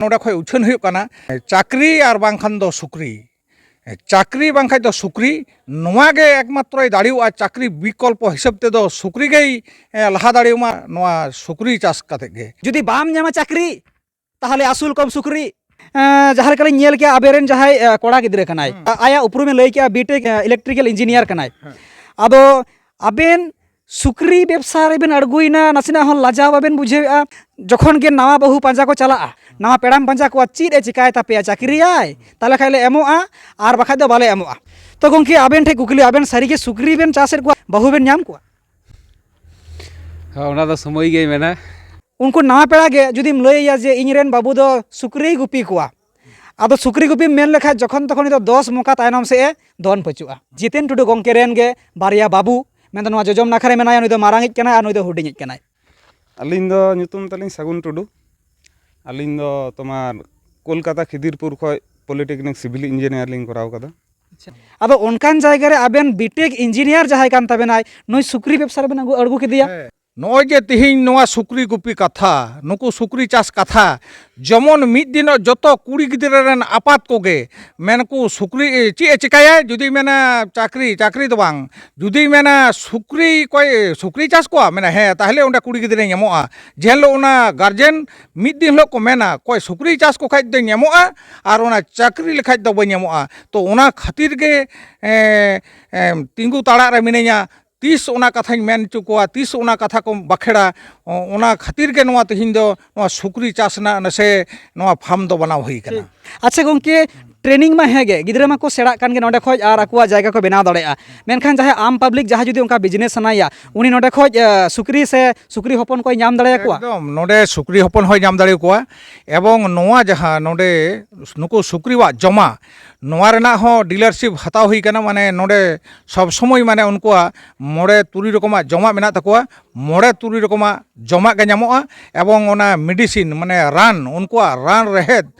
नोडे खय उछन हुयुग काना चाकरी और बांखान दो सुक्री चाकरी बांखाय दो सुक्री नोवा गे एकमात्र दाड़ियोआ चाकरी विकल्प हिसाब ते दो सुक्री गे लहा दाड़ियोमा नोवा सुक्री चाष काते गे जुदी बाम ᱧᱟᱢᱟ चाकरी ताहले आसुल कम सुक्री जहाँ लेका नेल के आबेरेन जहाँ कोड़ा गिद्रे कनाय आया उपरुमे लई के बीटेक इलेक्ट्रिकल इंजिनियर कनाय आदो आबेन सुक्री व्यवसा रेबेन अड़गुइना नासिना हन लाजाव बाबेन बुझेआ जखन गे नावा बहु पांजा को चला नावा पेड़ाम पांजा को चीद ए चिकाय तापेया चाकरियाय ताले खाइले एमोआ आर बाखाय दो बाले एमोआ तो गंके आबेन ठे कुकली आबेन सारिगे सुक्री बेन चासेर को बहु बेन ᱧᱟᱢ को ᱚᱱᱟ ᱫᱚ ᱥᱚᱢᱚᱭ ᱜᱮ ᱢᱮᱱᱟ उनको नावा पेड़ा गे जुदीम लैया जे इनरेन बाबू दो सुक्री गुपी को आदो सुक्री गुपी मेन लेखा जखन तखन दो 10 मौका तायनम से दोन पचुआ जितेन टुडू गंके रेन गे बारिया बाबू मेन दो जोजम नाखरे मेनाया नुई दो मारांगिज कना आ नुई दो हुडिंगिज कना अलिंग दो ᱧᱩᱛᱩᱢ तालिंग सागुन टुडू अलिंग दो तोमार कोलकाता खिदिरपुर खय पॉलिटेक्निक सिविल इंजिनियर लिंग कराव कदा आदो उनकान जायगा रे आबेन बीटेक इंजिनियर जहाय कान तबेनाय नुई सुक्री व्यवसा रे अड़गु केदिया नोय जे तिहिन नोवा सुक्री गुपी कथा नुकु सुक्री चाष कथा जमन मिद दिन जतो कुड़ी गिद्रा रेन आपात कोगे मेनकु सुक्री ची चिकाया जुदी मेना चाकरी चाकरी दो बांग जुदी मेना सुक्री कोई सुक्री चाष को मेना हे ताहले उंडा कुड़ी गिद्रा ᱧᱟᱢᱚᱜᱼᱟ जेलो उना गार्जियन मिद दिन लो को मेना कोई सुक्री चाष को खाइ दे ᱧᱟᱢᱚᱜᱼᱟ और उना चाकरी लेखाइ दो बा ᱧᱟᱢᱚᱜᱼᱟ तो उना खातिर गे तिंगु ताड़ा रे मिनेया तीस ओना कथाñ मेन चुकोआ तीस ओना कथा को बखेड़ा ओना खातिर के नोआ तिहिन दो नोआ सुक्री चाष ना नसे नोआ फार्म दो बनाव हुई कना अच्छा गंके ट्रेनिंग में हेगे गिद्रा मा को सेड़ा कान गे नोडे खoj आर अकुआ जायगा को बनाव दड़ेआ मेनखान जहां आम पब्लिक जहां जुदी उनका बिजनेस सनाया उनी नोडे खoj सुक्री से सुक्री होपन को नाम दड़े कोआ एकदम नोडे सुक्री होपन होय नाम दड़े कोआ एवं नोआ जहां नोडे नुको सुक्रीवा जमा नोआ रेना हो डीलरशिप हताव हुई कना माने नोडे सब समय माने उनकोआ मोड़े तुरी रकमा जमा मेना तकोआ मोड़े तुरी रकमा जमा गे ᱧᱟᱢᱚᱜᱼᱟ एवं ओना मेडिसिन माने रान उनकोआ रान रेहेद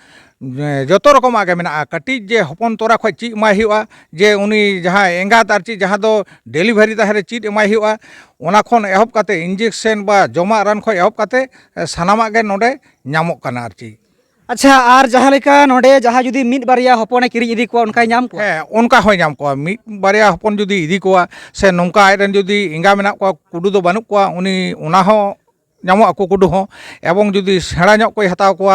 जो रकम आगे मेना कटिज जे हपन तोरा खय चीज एमाय हुआ जे उनी जहाँ एंगात आर चीज जहाँ दो डेलीवरी ताहरे चीज एमाय हुआ ओना खन एहब काते इंजेक्शन बा जमा रान खय एहब काते सानामा गे नोडे ᱧᱟᱢᱚᱜ ᱠᱟᱱᱟ आर चीज अच्छा आर जहाँ लेका नोडे जहाँ जुदी मिद बारिया हपने किरी इदी को उनका नाम को उनका होय नाम को मिद बारिया हपन जुदी इदी को से नोंका आयरन जुदी इंगा मेना को कुडू दो बानुक को उनी उना हो ᱧᱟᱢᱚᱜ ᱟᱠᱚ कुडू हो एवं जुदी सेड़ा ᱧᱚᱜ को हताव को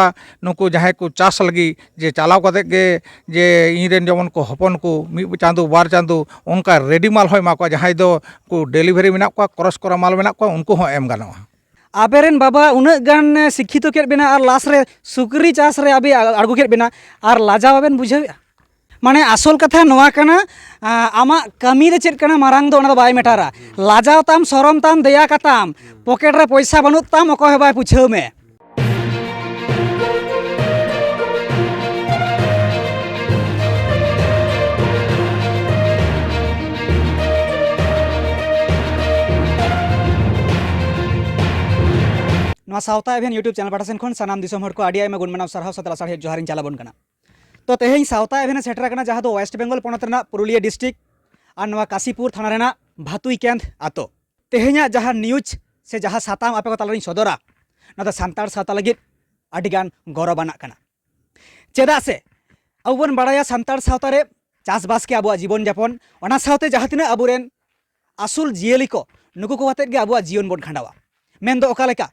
नुकु जहाँ को चाष लगी जे चलाव कते गे जे इनरेन जमन को हपन को मिद चांदो बार चांदो उनका रेडी माल होय मा को जहाँ दो को डेलीवरी मेना को क्रॉस करा माल मेना को उनको हो एम गानोआ आबेरेन बाबा उन्ना गान शिक्षित केट बेना और लास्ट रे सुक्री चाष रे आबे अड़गु केट बेना और लाजा बाबेन बुझेया माने आसल कथा नोआ कना आमा कमी रे चेट कना मारांग दो ओना बाय मेटारा लाजाव ताम शरम ताम दया काताम पॉकेट रे पैसा बनुत ताम अकय बाय पुछाव में नोआ सावता एवेन यूट्यूब चैनल पाठासेन खन सानाम दिसम हर को आडी आयमा गुण मानव सरहाव सतला साढ़े जोहारिन चालाबन कना तो तेहें सावता एवेन सेटर कना जहाँ दो वेस्ट बेंगल पनत रेना पुरुलिया डिस्ट्रिक्ट और नोआ काशीपुर थाना रेना भातुई केंद आतो तेहें जहाँ न्यूज से जहाँ साताम आपे को तालारिन सदरा ना तो सान्ताड़ सावता लगित आडिगान गौरवाना कना चेदा से अबुबन बाड़ाया सान्ताड़ सावता रे चासबास के आबुआ जीवन जापन ओना सावते जहाँ तिना आबुरेन आसुल जियली को नुकु को वातेत गे आबुआ जीवन बन खंडावा मेन दो ओका लेका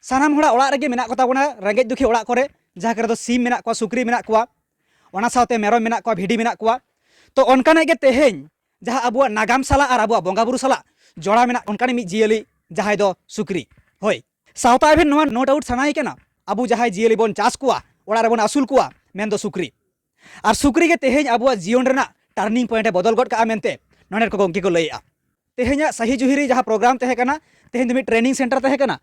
सानाम होड़ा ओड़ा रेगे मेना को ताबोना रेंगेज दुखी ओड़ा करे जहाँ करे दो सीम मेना को सुक्री मेना को ओना सावते मेरम मेना को भिडी मेना को तो उनकाने गे तेहें जहाँ आबुआ नागाम साला और आबुआ बोंगा बुरु साला जोड़ा मेना उनकाने मी जियली जहाँ दो सुक्री होय सावता एभेन नोआ नो डाउट सनाई केना आबु जहाँ जियली बन चाष को ओड़ा रे बन आसुल को मेन दो सुक्री और सुक्री गे तेहें आबुआ जीवन रेना टर्निंग पॉइंट बदल गड का मेनते नोनेर को गंकी को लैया तेहें सही जुहिरी जहाँ प्रोग्राम तहे कना तेहें दो ट्रेनिंग सेंटर तहे कना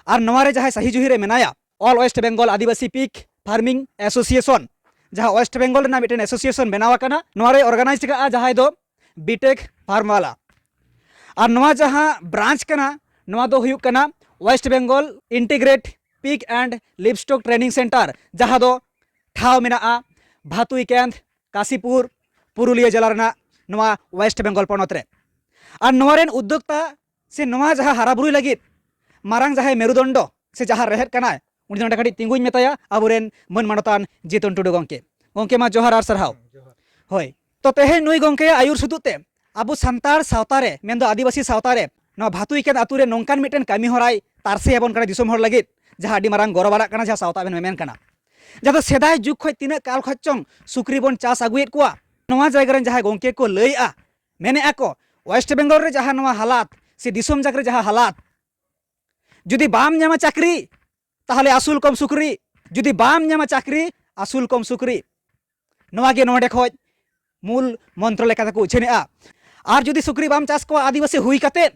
और नोआरे जहाँ सही जुहिरे मेनाया ऑल वेस्ट बेंगल आदिवासी पीक फार्मिंग एसोसिएशन जहाँ वेस्ट बेंगल ना मिटन एसोसिएशन बनावा कना नोआरे ऑर्गेनाइज का जहाँ दो बीटेक फार्म वाला और नोआ जहाँ ब्रांच कना नोआ दो हुयुग कना West Bengal integrate pig and livestock training centre जहाँ दो ठाव मेना भातुई केंद काशीपुर पुरुलिया जिला रेना नोआ वेस्ट बेंगल पनत रे और नोआरेन उद्योक्ता से नोआ जहाँ हाराबुरुई लगित मारांग जहाँ मेरुदंड से जहाँ रेहेद कना उनी नोंडे कटी तिंगुई मेताया आबुरेन मन मानतान जितन टुडू गंके मा जोहार आर सरहाव होय तो तेहे नुई गंके आयुर सुदुते आबु संतार सावतारे मेनदो आदिवासी सावतारे नो भातुई केन आतुरे नोंकान मिटेन कामी होराय तारसे एबन कना दिसोम होर लागित जहाँ आदि मारांग गौरवाड़ा कना जहाँ सावता बेन मेमेन कना जहाँ सेदाय जुग खय तिना काल खय चों सुक्री बन चास आगुएत कुआ नोवा जायगा रेन जहाँ गंके को लैआ मेने आको वेस्ट बेंगल रे जहाँ नोवा हालात से दिसोम जाग रे जहाँ हालात जुदी बाम ᱧᱟᱢᱟ चाकरी ताहले आसुल कम सुक्री जुदी बाम ᱧᱟᱢᱟ चाकरी आसुल कम सुक्री नोवा गे नोडे खय मूल मंत्र लेका को उछेनेआ आर जुदी सुक्री बाम चास को आदिवासी हुई काते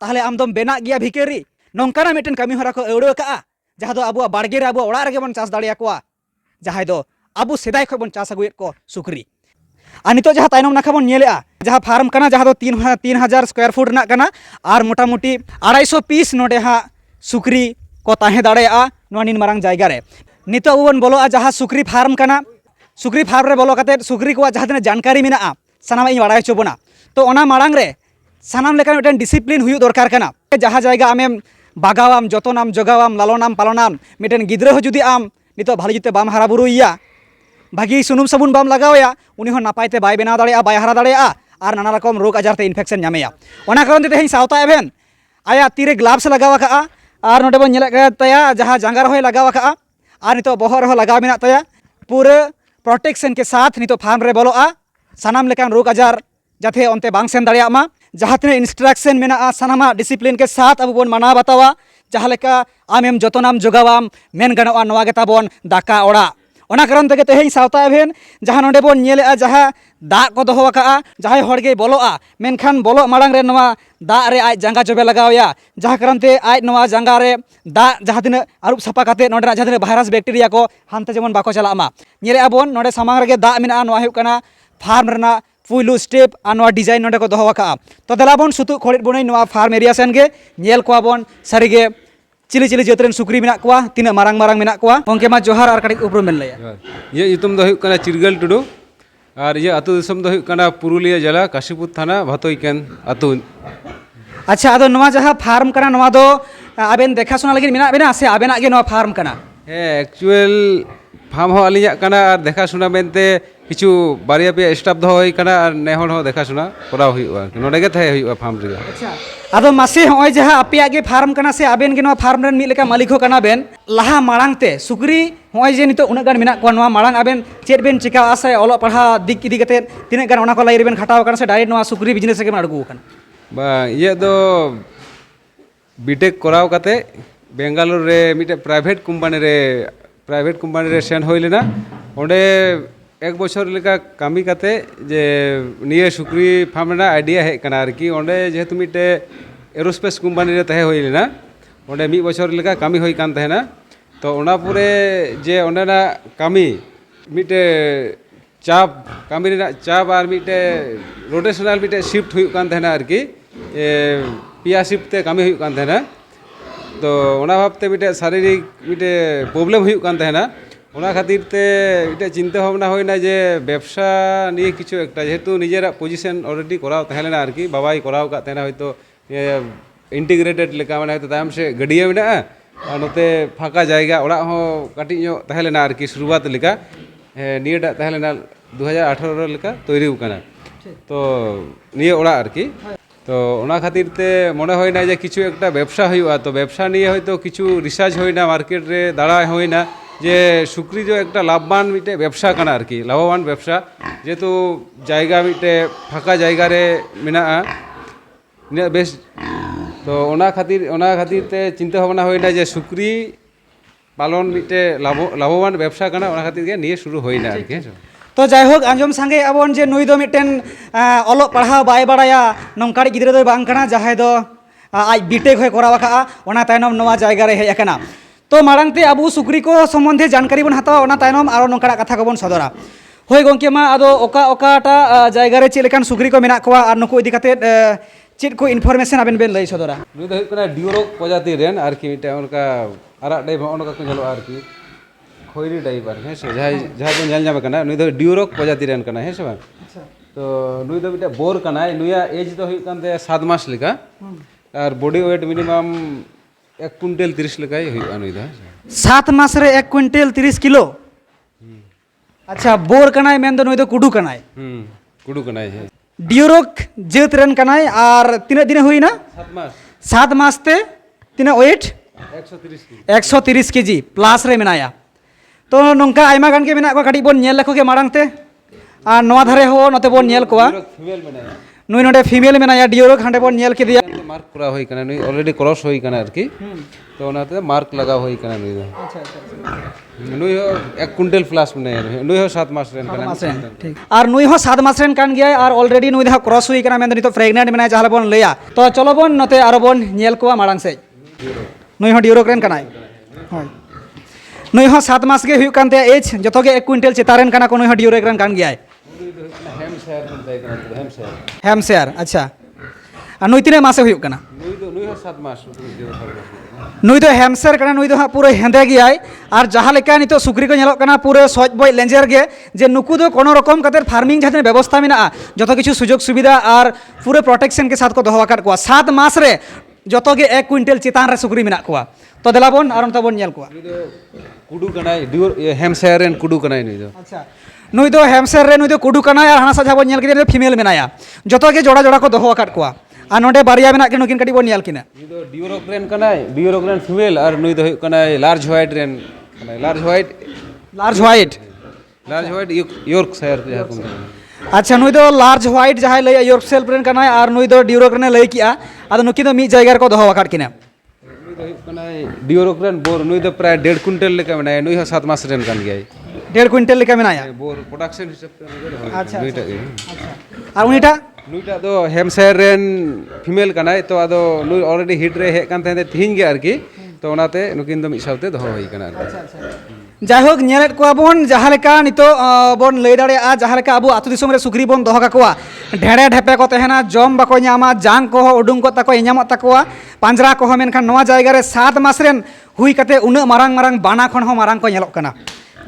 ताहले आमदम बेना गिया भिकेरी नोंकाना मिटेन कामी हरा को एवड़ो का जहाँ दो आबुआ बाड़गे रे आबुआ ओड़ा रे बन चास दाड़िया कोआ जहाँ दो आबु सेदाय खय बन चास आगुएत को सुक्री आ नितो जहाँ तायनम नाखा बन नेलेआ जहाँ फार्म कना जहाँ दो 3,000 स्क्वायर फुट रना कना आर मोटामुटी 250 पीस नोडे हाँ सुक्री को ताहे दाड़ेआ नोआ निन मारांग जायगा रे नितो आबु बन बोलोआ जहाँ सुक्री फार्म कना सुक्री फार्म रे बोलो काते सुक्री को जहाँ तिना जानकारी मेनाआ सानाम इन बाड़ाय चोबना तो ओना मारांग रे सानाम लेका मिटेन डिसिप्लिन हुयु दरकार कना जहाँ जायगा आमेम बागावाम जतनाम जगावाम लालनाम पालनाम मिटेन गिद्रा हो जुदी आम नितो भालो जुते बाम हारा बुरुइया भागी सुनुम साबुन बाम लगावया उनी हो नापायते बाय बेनाव दाड़ेआ बाय हारा दाड़ेआ आर नाना रकम रोग आजारते इनफेक्शन ᱧᱟᱢᱮᱭᱟ ओना कारण ते तेहें सावता एभेन आया तीरे ग्लाव्स लगाव का आर नोडे बन नेलेक ताया जहाँ जांगा रहो लगाव का आर नितो बहर रहो लगाव मेना ताया पूरे प्रोटेक्शन के साथ नितो फार्म रे बोलोआ सानाम लेकान रोग आजार जाते ओनते बांग सेन दाड़ेया मा जहाँ तीन इंस्ट्रक्शन मेना सानामा डिसिप्लिन के साथ अब बन माना बतावा जहाँ लेका आमेम जतनाम जोगावाम मेन गानोआ नोआ गे ताबोन दाका ओड़ा ओना कारण तेगे तेहें सावता एभेन जहाँ नोडे बन नेलेआ जहाँ दाग को दोहो का जहाँ हड़गे बोलोआ मेनखान बोलो माड़ांग रे नोआ दाग रे आज जांगा जबे लगावया जहाँ कारण ते आज नोआ जांगा रे दाग जहाँ तिना आरुब सापा काते नोडे जहाँ तिना भाइरास बैक्टेरिया को हानते जेमन बाको चलाआ मा नेलेआ बोन नोडे सामांग रेगे दाग मेना नोआ हुयुग कना फार्म रेना पुइलु स्टेप आ नोआ डिजाइन नोडे को दोहो का तो देलाबोन सुतु खोड़ित बोनै नोआ फार्म एरिया सेन गे nail कोआ bone सारिगे chilli chilli जतरेन Sukri मेना कोआ तिना मारांग मारांग मेना कोआ गंके मा जोहार आर काटिक उपरुम मेन लैया ये युतुम दो हुयुग कना चिरगल टुडू और ये अतु दिसम दो हुयुग कना पुरुलिया जिला काशीपुर थाना भातोई केन अतु अच्छा आदो नोआ जहाँ फार्म कना नोआ दो आबेन देखा सुना लगिन मेना बेना से आबेना गे नोआ फार्म कना हे एक्चुअल फार्म हो अलिया कना और देखा सुना मेनते किछु बारिया पे स्टाफ दो होई कना और नेहन हो देखा सुना कराव हुयुगा नोडे गे थाहे हुयुगा फार्म रे अच्छा आदो मासे होय जहाँ आपेया गे फार्म कना से आबेन गे नोआ फार्म रेन मिद लेका मालिक हो कना बेन लाहा माड़ांग ते सुक्री होय जे नितो उना गान मेना को नोआ माड़ांग आबेन चेड बेन चिका आसे ओलो पढ़ा दिक इदी कते तिने गान ओना को लाई रेबेन खटाव कना से डायरेक्ट नोआ सुक्री बिजनेस के अड़गू कना बा ये दो बीटेक कराव काते बेंगालुरु रे मिटे प्राइवेट कंपनी रे सेन होय लेना ओंडे एक बछर लेका कामी काते जे निये Sukri farm Raina idea hedge कना आरकी ओंडे जेहेतु मिटे एरोस्पेस कंपनी रे तहे होय लेना ओंडे मिद बछर लेका कामी होय कान तहेना तो ओना पुरे जे ओंडेना कामी मिटे चाप कामी रेना चाप आर मिटे रोटेशनल मिटे शिफ्ट हुयुग कान तहेना आरकी पिया शिफ्ट ते कामी हुयुग कान तहेना तो ओना भाबते मिटे शारीरिक मिटे प्रॉब्लेम हुयुग कान तहेना ओना खातिर ते मिटे चिंता भावना होयना जे व्यवसा निये किछु एकटा जेहेतु निजेरा पोजिशन अलरेडी कराव तहेलेना आरकी बाबाई कराव का तहेना होयतो इंटीग्रेटेड लेका माने होयतो तायम से गडिया मेना और नोते फाका जायगा ओड़ा हो काटिज ᱧᱚᱜ तहेलेना आरकी शुरुआत लेका नियेटा तहेलेना 2018 लेका तैरी उकाना तो निये ओड़ा आरकी तो ओना खातिर ते मने होयना जे किछु एकटा व्यवसा हुयुआ तो व्यवसा निये होयतो किछु रिसार्च होयना मार्केट रे दाड़ा होयना जे सुक्री जो एकटा लाभवान मिटे व्यवसा कना आरकी लाभवान व्यवसा जेहेतु जायगा मिटे फाका जायगा रे मेनाआ इना बेस तो ओना खातिर ते चिंता भावना होयना जे सुक्री पालन मिटे लाभवान व्यवसा कना ओना खातिर गे निये शुरू होयना आरकी तो जायहोक आंजम सांगे आबोन जे नुई दो मिटेन ओलो पढ़ाव बाय बाड़ाया नोंकाड़ी गिद्रा दो बांग कना जहाय दो आज बीटेक होय कराव का ओना तायनम नोआ जायगा रे हेज अकना तो माड़ांगते आबू सुक्री को सम्बन्धे जानकारी बन हतावा ओना तायनम आरो नोंकाड़ा कथा को बन सदरा होय गंके मा आदो ओका ओकाटा जायगा रे चेलेकान सुक्री को मेना कोवा आर नुको इदी काते चेद को इनफरमेशन आबेन बेन लई सदरा नुई दो हुयुग कना डिओरोक प्रजाति रेन आरकी मिटे ओनका आराग टाइप ओनका को झेलो आरकी खैरी टाइप आर हेसे जहाँ को झेल जामे कना नुई दो डिओरोक प्रजाति रेन कना हेसे बा तो नुई दो मिटे बोर कना नुया एज दो हुयुग कानते 7 मास लेका और बॉडी वेट मिनिमम 1 কুইন্টাল 30 লেখাই ᱦᱩᱭᱩᱜᱼᱟ ᱱᱩᱭ ᱫᱚ 7 मास रे 1 क्विंटल 30 किलो अच्छा बोर कनाय मेन दो नुई दो कुडू कनाय कुडू कनाय है डियोरोक जेत रेन कनाय और तीन दिन हुई ना 7 मास 7 मास ते तीन वेट 130 की 130 केजी प्लस रे मेनाया तो नोंका आयमा गान के मेना को काटी बोन नेल लखो के मारांग ते और नवा धारे हो नते बोन नेल कोआ फीमेल बनाया नुई नोडे फीमेल मेनाया डियोरोक हांडे बोन नेल के दिया मार्क करा होई कना नुई ऑलरेडी क्रॉस होई कना आरकी तो ओनाते मार्क लगा होई कना नुई दो नुई हो 1 कुइंटल प्लस बनाया नुई हो 7 मास रेन कना ठीक और नुई हो 7 मास रेन कान गया और ऑलरेडी नुई दा क्रॉस हुई कना मेन तो प्रेग्नेंट मेना जहाले बोन लेया तो चलो बोन नते आरो बोन नेल कोआ मारांग से नुई हो डियोरोक रेन कनाय होय नुई हो 7 मास गे हुई कानते एज जतो गे 1 क्विंटल चितारेन कना को नुई हो डियोरोक रेन कान गया हेमशेयर अच्छा और नुई तीने मासे हुई कना नुई हो 7 मास नुई तो हेमशेयर कना नुई तो हाँ पूरे हेंदे गया और जहाँ लेका नितो सुक्री को नेलोक कना पूरे सज बय लेंजर गे जे नुकु दो कोनो रकम कते फार्मिंग जहां व्यवस्था मेना जतो किछु सुजोग सुविधा और पूरे प्रोटेक्शन के साथ को दोहो आकाट को 7 मास रे जतो गे 1 क्विंटल चितान रे सुक्री मेना को तो देलाबोन और तो बोन नेल को कुडू कनाय डियोर हेमशेयर रेन कुडू कनाय नुई दो अच्छा नुई दो हेमशेयर रे नुई दो कुडू कना और हाना साजा बोन नेल के फीमेल मेनाया जतो गे जोड़ा जोड़ा को दोहो आकाट को और नोडे बारिया मेना के नुकिन कटी बोन नेल किना नुई दो डियोरोक रेन कनाय डियोरोक रेन फीमेल और नुई दो हुई कनाय लार्ज व्हाइट रेन कनाय लार्ज व्हाइट यॉर्कशायर जहां को अच्छा नुई दो लार्ज व्हाइट जहां लय यॉर्कशायर रेन कना और नुई दो डियोरोक रेन लय किया आदो नुकिन दो मी जायगा को दोहो आकाट किना नुई दो हुई कनाय डियोरोक रेन बोर नुई दो प्राय 1.5 कुइंटल लेका बनाय नुई हो 7 मास रेन कान गया 1.5 क्विंटल लेका मेनाया बोर प्रोडक्शन हिसाब ते अच्छा नुईटा और उनीटा नुईटा दो हेमशेयर रेन फीमेल कनाय तो आदो नुई ऑलरेडी हिट रे हे कान थाने थिन गे आरकी तो ओनाते नुकिन दो मिसावते दोहो होई कना जायहोक नेलेट को बोन जहाँ लेका नितो बोन लय दाड़े आ जहाँ लेका अबो आतु दिसोम रे सुक्री बोन दोहो काकोआ ढेड़े ढेपे को तहेना जम बाको ᱧᱟᱢᱟ जांग को उडुंग को ताको ᱧᱟᱢᱚᱜ ताकोआ पांजरा को मेनखान नवा जायगा रे 7 मास रेन हुई कते उना मारांग मारांग बाना खन हो मारांग को नेलोक कना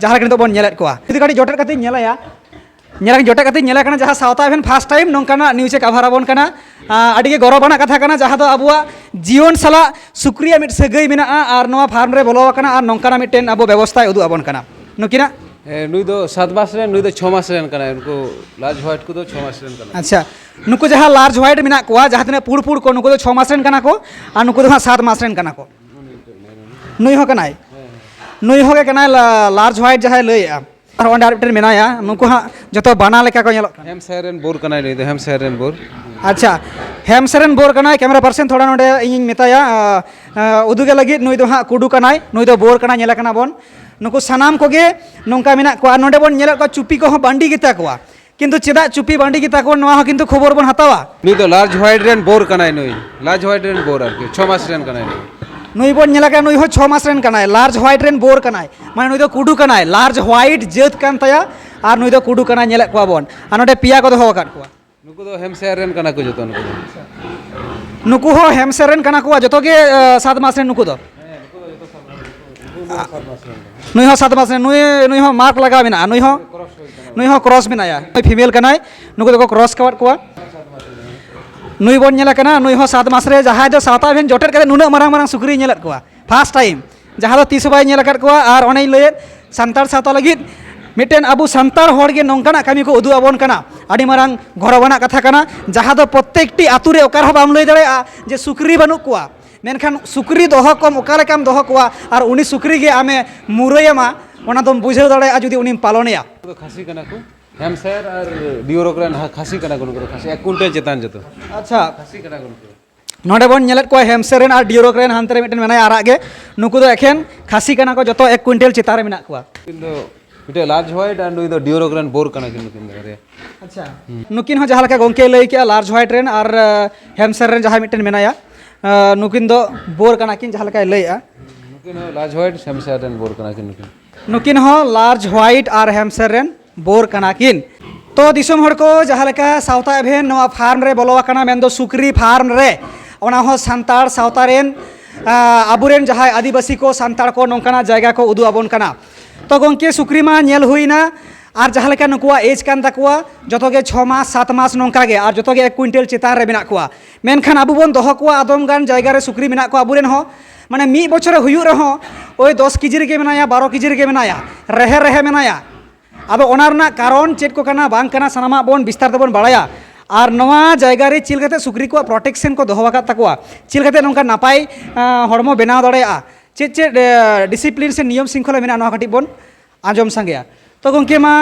जहाँ लेका नितो बोन नेलेट कोआ जदि गाडी जोटेट कते नेलाया जोटे कते नेला कना जहाँ सावता एभेन फर्स्ट टाइम नोंकाना न्यूज़े कभार आबोन कना आडी गे गौरवाना कथा कना जहाँ दो अबुआ जीवन साला सुक्रिया मिट सगई मेना और नवा फार्म रे बोलो कना और नोंकाना मिटेन अबो व्यवस्था उदु आबोन कना नुकिना नुई दो 7 मास रेन नुई दो 6 मास रेन कनाय उनको लार्ज व्हाइट को दो 6 मास रेन कना अच्छा नुकु जहाँ लार्ज व्हाइट मेना कोआ जहाँ तिना पुड़ पुड़ को नुकु दो 6 मास रेन कना को और नुकु दो 7 मास रेन कना को नुई हो कनाय नुई हो के कनाय लार्ज व्हाइट जहाँ लयआ और ओंडे आरटेन मेनाया नुकु हाँ जतो बाना लेका को नेलोक हेमशेयर रेन बोर कनाय नुई दो हेमशेयर रेन बोर अच्छा Hampshire rain boar कनाय camera person थोड़ा नोडे इन मेताया उदुगे लगी नुई दो हाँ कुडू कनाय नुई दो बोर कना नेला कना बोन नुकु सनाम कोगे नोंका मेना को नोडे बोन नेला को चुपी को बांडी गिता को किंतु चेदा चुपी बांडी गिता को नवा किंतु खबर बोन हतावा नुई दो लार्ज व्हाइट रेन बोर कनाय नुई लार्ज व्हाइट रेन बोर आरकी 6 मास रेन कनाय नुई बोन नेला का नुई हो 6 मास रेन कनाय लार्ज व्हाइट रेन बोर कनाय माने नुई दो कुडू कनाय लार्ज व्हाइट जेत कान ताया और नुई दो कुडू कनाय नेला को बोन आ नोडे पिया को दो काट को नुकु दो हेमशेयर रेन कना को जतो नुकु हो हेमशेयर रेन कना को जतो के 7 मास रेन नुकु दो नुई हो 7 मास रेन नुई हो मार्क लगा मेना नुई हो क्रॉस मेनाया फीमेल कनाय नुकु दो क्रॉस कवाट को नुई बोन नेला कना नुई हो 7 मास रे जहां दो सावता भेन जोटेट करे नुना मारांग मारांग सुक्री नेलत को फर्स्ट टाइम जहां दो तीस बाय नेला कट को और ओने लय संतार सावता लगित मिटेन अबु संतार होड़ गे नोंकाना कामी को उदु आबोन कना आडी मारांग घरवाना कथा कना जहां दो प्रत्येकटी आतु रे ओकार बाम लय दाड़े जे सुक्री बानु को मेनखान सुक्री दोहो कम ओकाले काम दोहो को और उनी सुक्री गे आमे मुरयमा ओना दम बुझाव दाड़े जुदी उनी पालनया तो खासी कना को हेमशेयर और डियोरोक रेन खासी कना को खासी 1 कुइंटल चेतान जतो अच्छा खासी कना को नोडे बोन नेलेट को हेमशेयर रेन और डियोरोक रेन हांतरे मिटेन मेनाय आराग गे नुकु दो एखेन खासी कना को जतो 1 क्विंटल चितारे मेना को किंतु मिटे लार्ज व्हाइट और नुई दो डियोरोक रेन बोर कना किन रे अच्छा नुकिन हो जहाँ लेका गोंके लय के लार्ज व्हाइट रेन और हेमशेयर रेन जहाँ मिटेन मेनाया नुकिन दो बोर कना किन जहाँ लेका लयआ नुकिन हो large white Hampshire rain bore कना किन नुकिन हो लार्ज व्हाइट और हेमशेयर रेन बोर कना किन तो दिसोम हड़ को जहाँ लेका सावता एभेन नवा फार्म रे बोलो कना मेन दो सुक्री फार्म रे ओना हो संतार सावता रेन आबुरेन जहाँ आदिवासी को संतार को नोंकाना जायगा को उदु आबोन कना तो गोंके सुक्री मा नेल हुईना और जहाँ लेका नुकुआ एज कान ताकुआ जतोगे 6 मास 7 मास नोंका गे और जतोगे 1 क्विंटल चितान रे मेना कुआ मेनखान आबु बोन दोहो कुआ आदम गान जायगा रे सुक्री मेना को आबुरेन हो ᱢᱟᱱᱮ ᱢᱤᱫ ᱵᱚᱪᱷᱚᱨᱮ ᱦᱩᱭᱩᱜ ᱨᱮᱦᱚᱸ ওই 10 কেজি ᱨᱮᱜᱮ ᱢᱮᱱᱟᱭᱟ 12 কেজি ᱨᱮᱜᱮ ᱢᱮᱱᱟᱭᱟ ᱨᱮᱦᱮ ᱨᱮᱦᱮ ᱢᱮᱱᱟᱭᱟ ᱟᱫᱚ ᱚᱱᱟ ᱨᱮᱱᱟᱜ ᱠᱟᱨᱚᱱ ᱪᱮᱫ ᱠᱚ ᱠᱟᱱᱟ ᱵᱟᱝ ᱠᱟᱱᱟ ᱥᱟᱱᱟᱢᱟᱜ ᱵᱚᱱ ᱵᱤᱥᱛᱟᱨ ᱛᱮᱵᱚᱱ ᱵᱟᱲᱟᱭᱟ ᱟᱨ ᱱᱚᱣᱟ ᱡᱟᱭᱜᱟ ᱨᱮ ᱪᱮᱫ ᱞᱮᱠᱟᱛᱮ ᱥᱩᱠᱨᱤ ᱠᱚᱣᱟᱜ ᱯᱨᱚᱴᱮᱠᱥᱚᱱ ᱠᱚ ᱫᱚᱦᱚ ᱟᱠᱟᱫ ᱛᱟᱠᱚᱣᱟ ᱪᱮᱫ ᱞᱮᱠᱟᱛᱮ ᱱᱚᱝᱠᱟ ᱱᱟᱯᱟᱭ ᱦᱚᱲᱢᱚ ᱵᱮᱱᱟᱣ ᱫᱟᱲᱮᱭᱟᱜᱼᱟ ᱪᱮᱫ ᱪᱮᱫ ᱰᱤᱥᱤᱯᱞᱤᱱ ᱥᱮ ᱱᱤᱭᱚᱢ ᱥᱤᱝᱠᱷᱚᱞᱟ ᱢᱮᱱᱟᱜᱼᱟ ᱱᱚᱣᱟ ᱠᱟᱹᱴᱤᱡ ᱵᱚᱱ ᱟᱸᱡᱚᱢ ᱥᱟᱸᱜᱮᱭᱟ ᱛᱚ ᱜᱚᱝᱠᱮ ᱢᱟ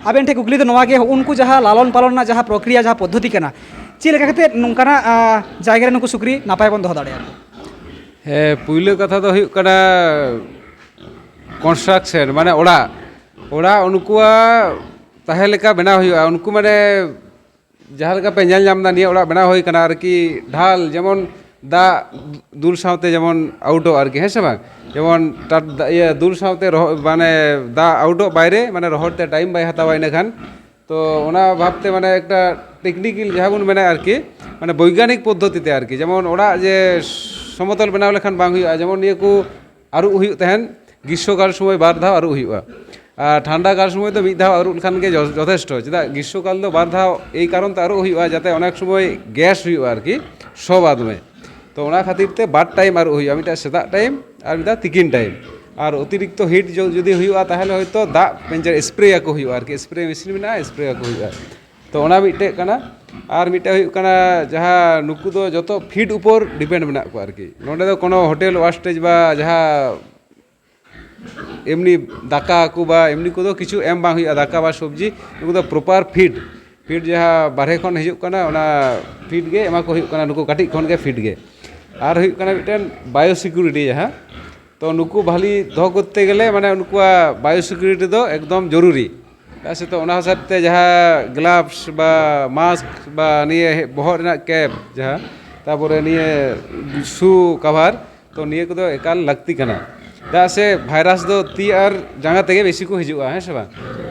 ᱟᱵᱮᱱ ᱴᱷᱮᱱ ᱠᱩᱠᱞᱤ ᱫᱚ ᱱᱚᱣᱟ ᱜᱮ ᱩᱱᱠᱩ ᱡᱟᱦᱟᱸ ᱞᱟᱞᱚᱱ ᱯᱟᱞᱚᱱ ᱨᱮᱱᱟᱜ ᱡᱟᱦᱟᱸ ᱯᱨᱚᱠᱨᱤᱭᱟ ᱡᱟᱦᱟᱸ ᱯᱚᱫᱽᱫᱷᱚᱛᱤ ᱠᱟᱱᱟ ᱪᱮᱫ ᱞᱮᱠᱟ ᱠᱟᱛᱮ ᱱᱚᱝᱠᱟᱱᱟᱜ ᱡᱟᱭᱜᱟ ᱨᱮ ᱱᱩᱠᱩ ᱥᱩᱠᱨᱤ ᱱᱟᱯᱟᱭ ᱵᱚᱱ ᱫᱚᱦᱚ ᱫᱟᱲᱮᱭᱟᱜᱼᱟ ᱦᱮᱸ ᱯᱩᱭᱞᱳ ᱠᱟᱛᱷᱟ ᱫᱚ ᱦᱩᱭᱩᱜ ᱠᱟᱱᱟ ᱠᱚᱱᱥᱴᱨᱟᱠᱥᱚᱱ ᱢᱟᱱᱮ ᱚᱲᱟᱜ ᱩᱱᱠᱩᱣᱟᱜ ᱛᱟᱦᱮᱸ ᱞᱮᱠᱟ ᱵᱮᱱᱟᱣ ᱦᱩᱭᱩᱜᱼᱟ ᱩᱱᱠᱩ ᱢᱟᱱᱮ ᱡᱟᱦᱟᱸ ᱞᱮᱠᱟ ᱯᱮ ᱧᱮᱞ ᱧᱟᱢ ᱮᱫᱟ ᱱᱤᱭᱟᱹ ᱚᱲᱟᱜ ᱵᱮᱱᱟᱣ ᱦᱩᱭ ᱟᱠᱟᱱᱟ ᱟᱨᱠᱤ ᱰᱷᱟᱞ ᱡᱮᱢᱚᱱ ᱫᱟᱜ ᱫᱩᱞ ᱥᱟᱶᱛᱮ ᱡᱮᱢᱚन আউটᱚᱜ আরকি হ্যাঁ সে বাং যেমন ইয়ে দুল সাথে মানে দা আউটᱚᱜ বাইরে মানে রহড়তে টাইম বাই হাতাওয়া ইনাখান তো ওনা ভাবতে মানে একটা টেকনিক্যাল যাহা বন মেনা আরকি মানে বৈজ্ঞানিক পদ্ধতিতে আরকি যেমন ওরা যে সমতল বেনাও লেখান বাং হুইউগা যেমন নিয়ে কো আরু হুইউগ তাহেন গ্রীষ্মকাল সময় বার ধাও আরু হুইউগা আর ঠান্ডা কাল সময় তো মিদ ধাও আরু লেখান গে যথেষ্ট চেদা গ্রীষ্মকাল তো বার ধাও এই কারণ তো আরু হুইউগা যাতে অনেক সময় গ্যাস হুইউগা আরকি সব আদমে তো ওনা খাতিরতে বার টাইম আর হুইউগা মিটা সেতা টাইম আর মিটা তিকিন টাইম আর অতিরিক্ত হিট যদি হুইউগা তাহলে হয়তো দাগ পেঞ্চার স্প্রে আকো হুইউগা আরকি স্প্রে মেশিন মেনা স্প্রে আকো হুইউগা তো ওনা মিটে কানা আর মিটে হুইউগ কানা যাহা নুকু দো যত ফিড উপর ডিপেন্ড মেনা কো আরকি নডে দো কোনো হোটেল ওয়াস্টেজ বা যাহা এমনি দাকা কো বা এমনি কো দো কিছু এম বাং হুইউগা দাকা বা সবজি নুকু দো প্রপার ফিড যাহা বারহে খন হিজুগ কানা ওনা ফিড গে এমা কো হুইউগ কানা নুকু কাটি খন গে ফিড গে আর হুইউগ কানা মিটেন বায়ো সিকিউরিটি যাহা তো নুকু ভালি দহ করতে গেলে মানে উনকুয়া বায়ো সিকিউরিটি তো একদম জরুরি তাছে তো ওনা হিসাবতে যাহা গ্লাভস বা মাস্ক বা নিয়ে বহর রেনাক ক্যাপ যাহা তারপরে নিয়ে শু কভার তো নিয়ে কো একাল লাগতি কানা তাছে ভাইরাস দো তি আর জাঙ্গা থেকে বেশি কো হিজুগা হ্যাঁ সবা